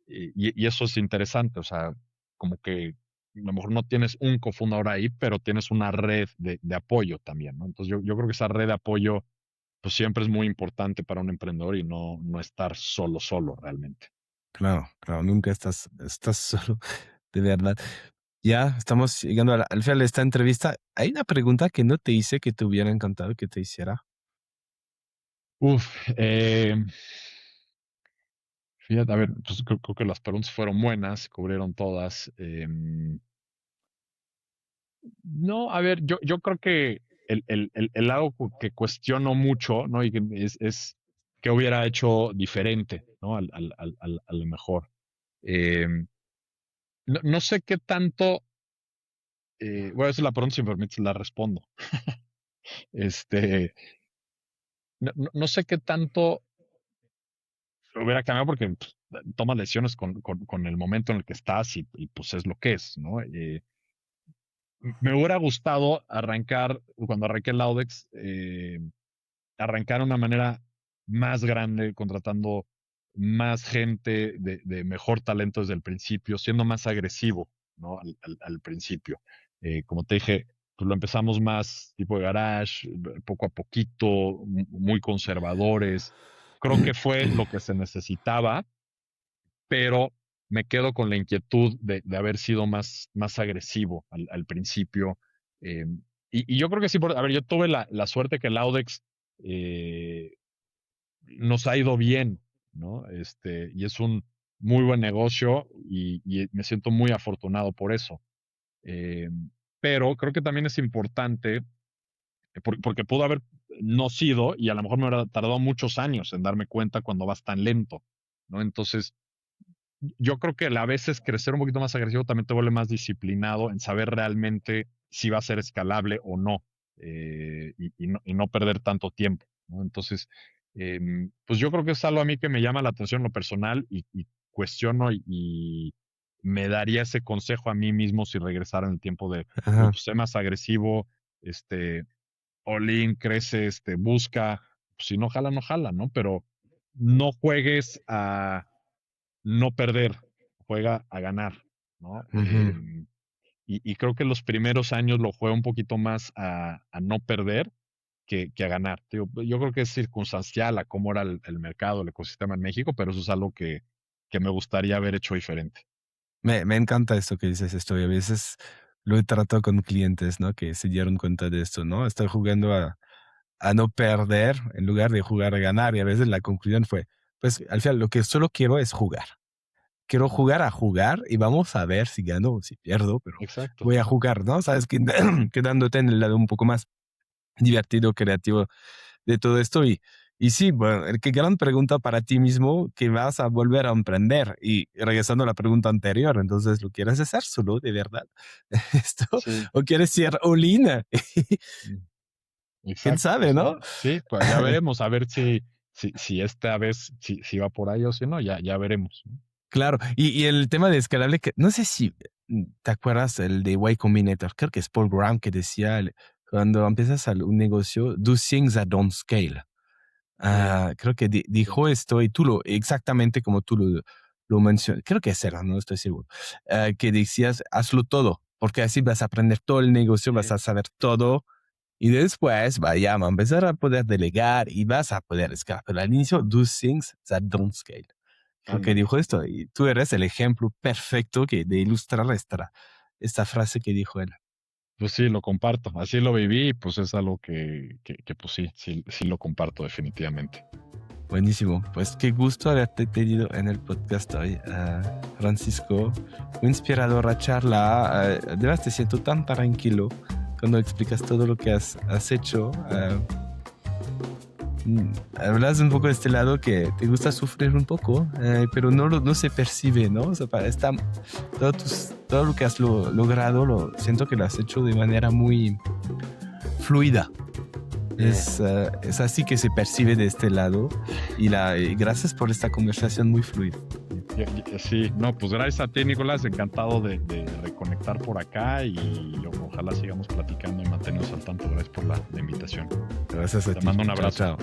Y eso es interesante, o sea, como que a lo mejor no tienes un cofundador ahí, pero tienes una red de apoyo también, ¿no? Entonces yo creo que esa red de apoyo pues siempre es muy importante para un emprendedor y no estar solo realmente.
Claro, claro, nunca estás solo, de verdad. Ya estamos llegando al final de esta entrevista. Hay una pregunta que no te hice que te hubiera encantado que te hiciera.
Uf, fíjate, a ver, pues creo que las preguntas fueron buenas, cubrieron todas. No, a ver, yo creo que el lado que cuestiono mucho, ¿no? Y que es qué hubiera hecho diferente, ¿no? A lo mejor. Eh, no sé qué tanto, voy a hacer la pregunta, si me permites, la respondo. Este, no sé qué tanto hubiera cambiado porque pues, tomas decisiones con el momento en el que estás y pues es lo que es, ¿no? Me hubiera gustado arrancar, cuando arranqué el Audex, arrancar de una manera más grande, contratando más gente de mejor talento desde el principio, siendo más agresivo, ¿no? Al principio. Como te dije, pues lo empezamos más tipo de garage, poco a poquito, muy conservadores. Creo que fue lo que se necesitaba, pero me quedo con la inquietud de haber sido más agresivo al principio. eh, y yo creo que sí, a ver, yo tuve la suerte que el Audex eh, nos ha ido bien, ¿no? Y es un muy buen negocio y me siento muy afortunado por eso. Eh, pero creo que también es importante, porque pudo haber no sido y a lo mejor me hubiera tardado muchos años en darme cuenta cuando vas tan lento, ¿no? Entonces, yo creo que a veces crecer un poquito más agresivo también te vuelve más disciplinado en saber realmente si va a ser escalable o no, y no perder tanto tiempo, ¿no? Entonces, pues yo creo que es algo a mí que me llama la atención en lo personal y cuestiono y me daría ese consejo a mí mismo si regresara en el tiempo de, oye,
Ajá.
pues sé más agresivo, este, all in, crece, busca, pues, si no jala, no jala, ¿no? Pero no juegues a no perder, juega a ganar, ¿no?
Ujú.
Y creo que los primeros años lo juega un poquito más a no perder que a ganar. Digo, yo creo que es circunstancial a cómo era el mercado, el ecosistema en México, pero eso es algo que me gustaría haber hecho diferente.
Me encanta esto que dices esto y a veces lo he tratado con clientes, ¿no? Que se dieron cuenta de esto, ¿no? Estar jugando a no perder en lugar de jugar a ganar y a veces la conclusión fue, pues al final lo que solo quiero es jugar. Quiero
Ujú.
jugar a jugar y vamos a ver si gano o si pierdo, pero
Exacto.
voy a jugar, ¿no? Sabes que quedándote en el lado un poco más divertido, creativo de todo esto. Y sí, bueno, qué gran pregunta para ti mismo que vas a volver a emprender. Y regresando a la pregunta anterior, entonces, ¿lo quieres hacer solo de verdad? ¿Esto?
Sí.
¿O quieres ser all-in?
Mm.
¿Quién
Exacto,
sabe,
sí.
no?
Sí, pues ya veremos, a ver si esta vez, si va por ahí o si no, ya veremos, ¿no?
Claro, y el tema de escalable, que no sé si te acuerdas el de Y Combinator, creo que es Paul Graham que decía, cuando empiezas un negocio, do things that don't scale. Creo que dijo esto y exactamente como tú lo mencionas, creo que era, no estoy seguro, que decías, hazlo todo, porque así vas a aprender todo el negocio, vas a saber todo y después va a empezar a poder delegar y vas a poder escalar. Pero al inicio, do things that don't scale. Creo que dijo esto y tú eres el ejemplo perfecto de ilustrar esta frase que dijo él.
Pues sí, lo comparto. Así lo viví y pues es algo que pues sí lo comparto definitivamente.
Buenísimo. Pues qué gusto haberte tenido en el podcast hoy, Francisco. Muy inspiradora charla. De verdad te siento tan tranquilo cuando explicas todo lo que has hecho. Hablas un poco de este lado que te gusta sufrir un poco, pero no se percibe, ¿no? O sea, todo lo que has logrado, siento que lo has hecho de manera muy fluida. Es así que se percibe de este lado y gracias por esta conversación muy fluida.
Sí, no, pues gracias a ti, Nicolás, encantado de reconectar por acá y ojalá sigamos platicando y mantenernos al tanto. Gracias por la invitación.
Gracias a ti.
Te mando un abrazo.
Chao.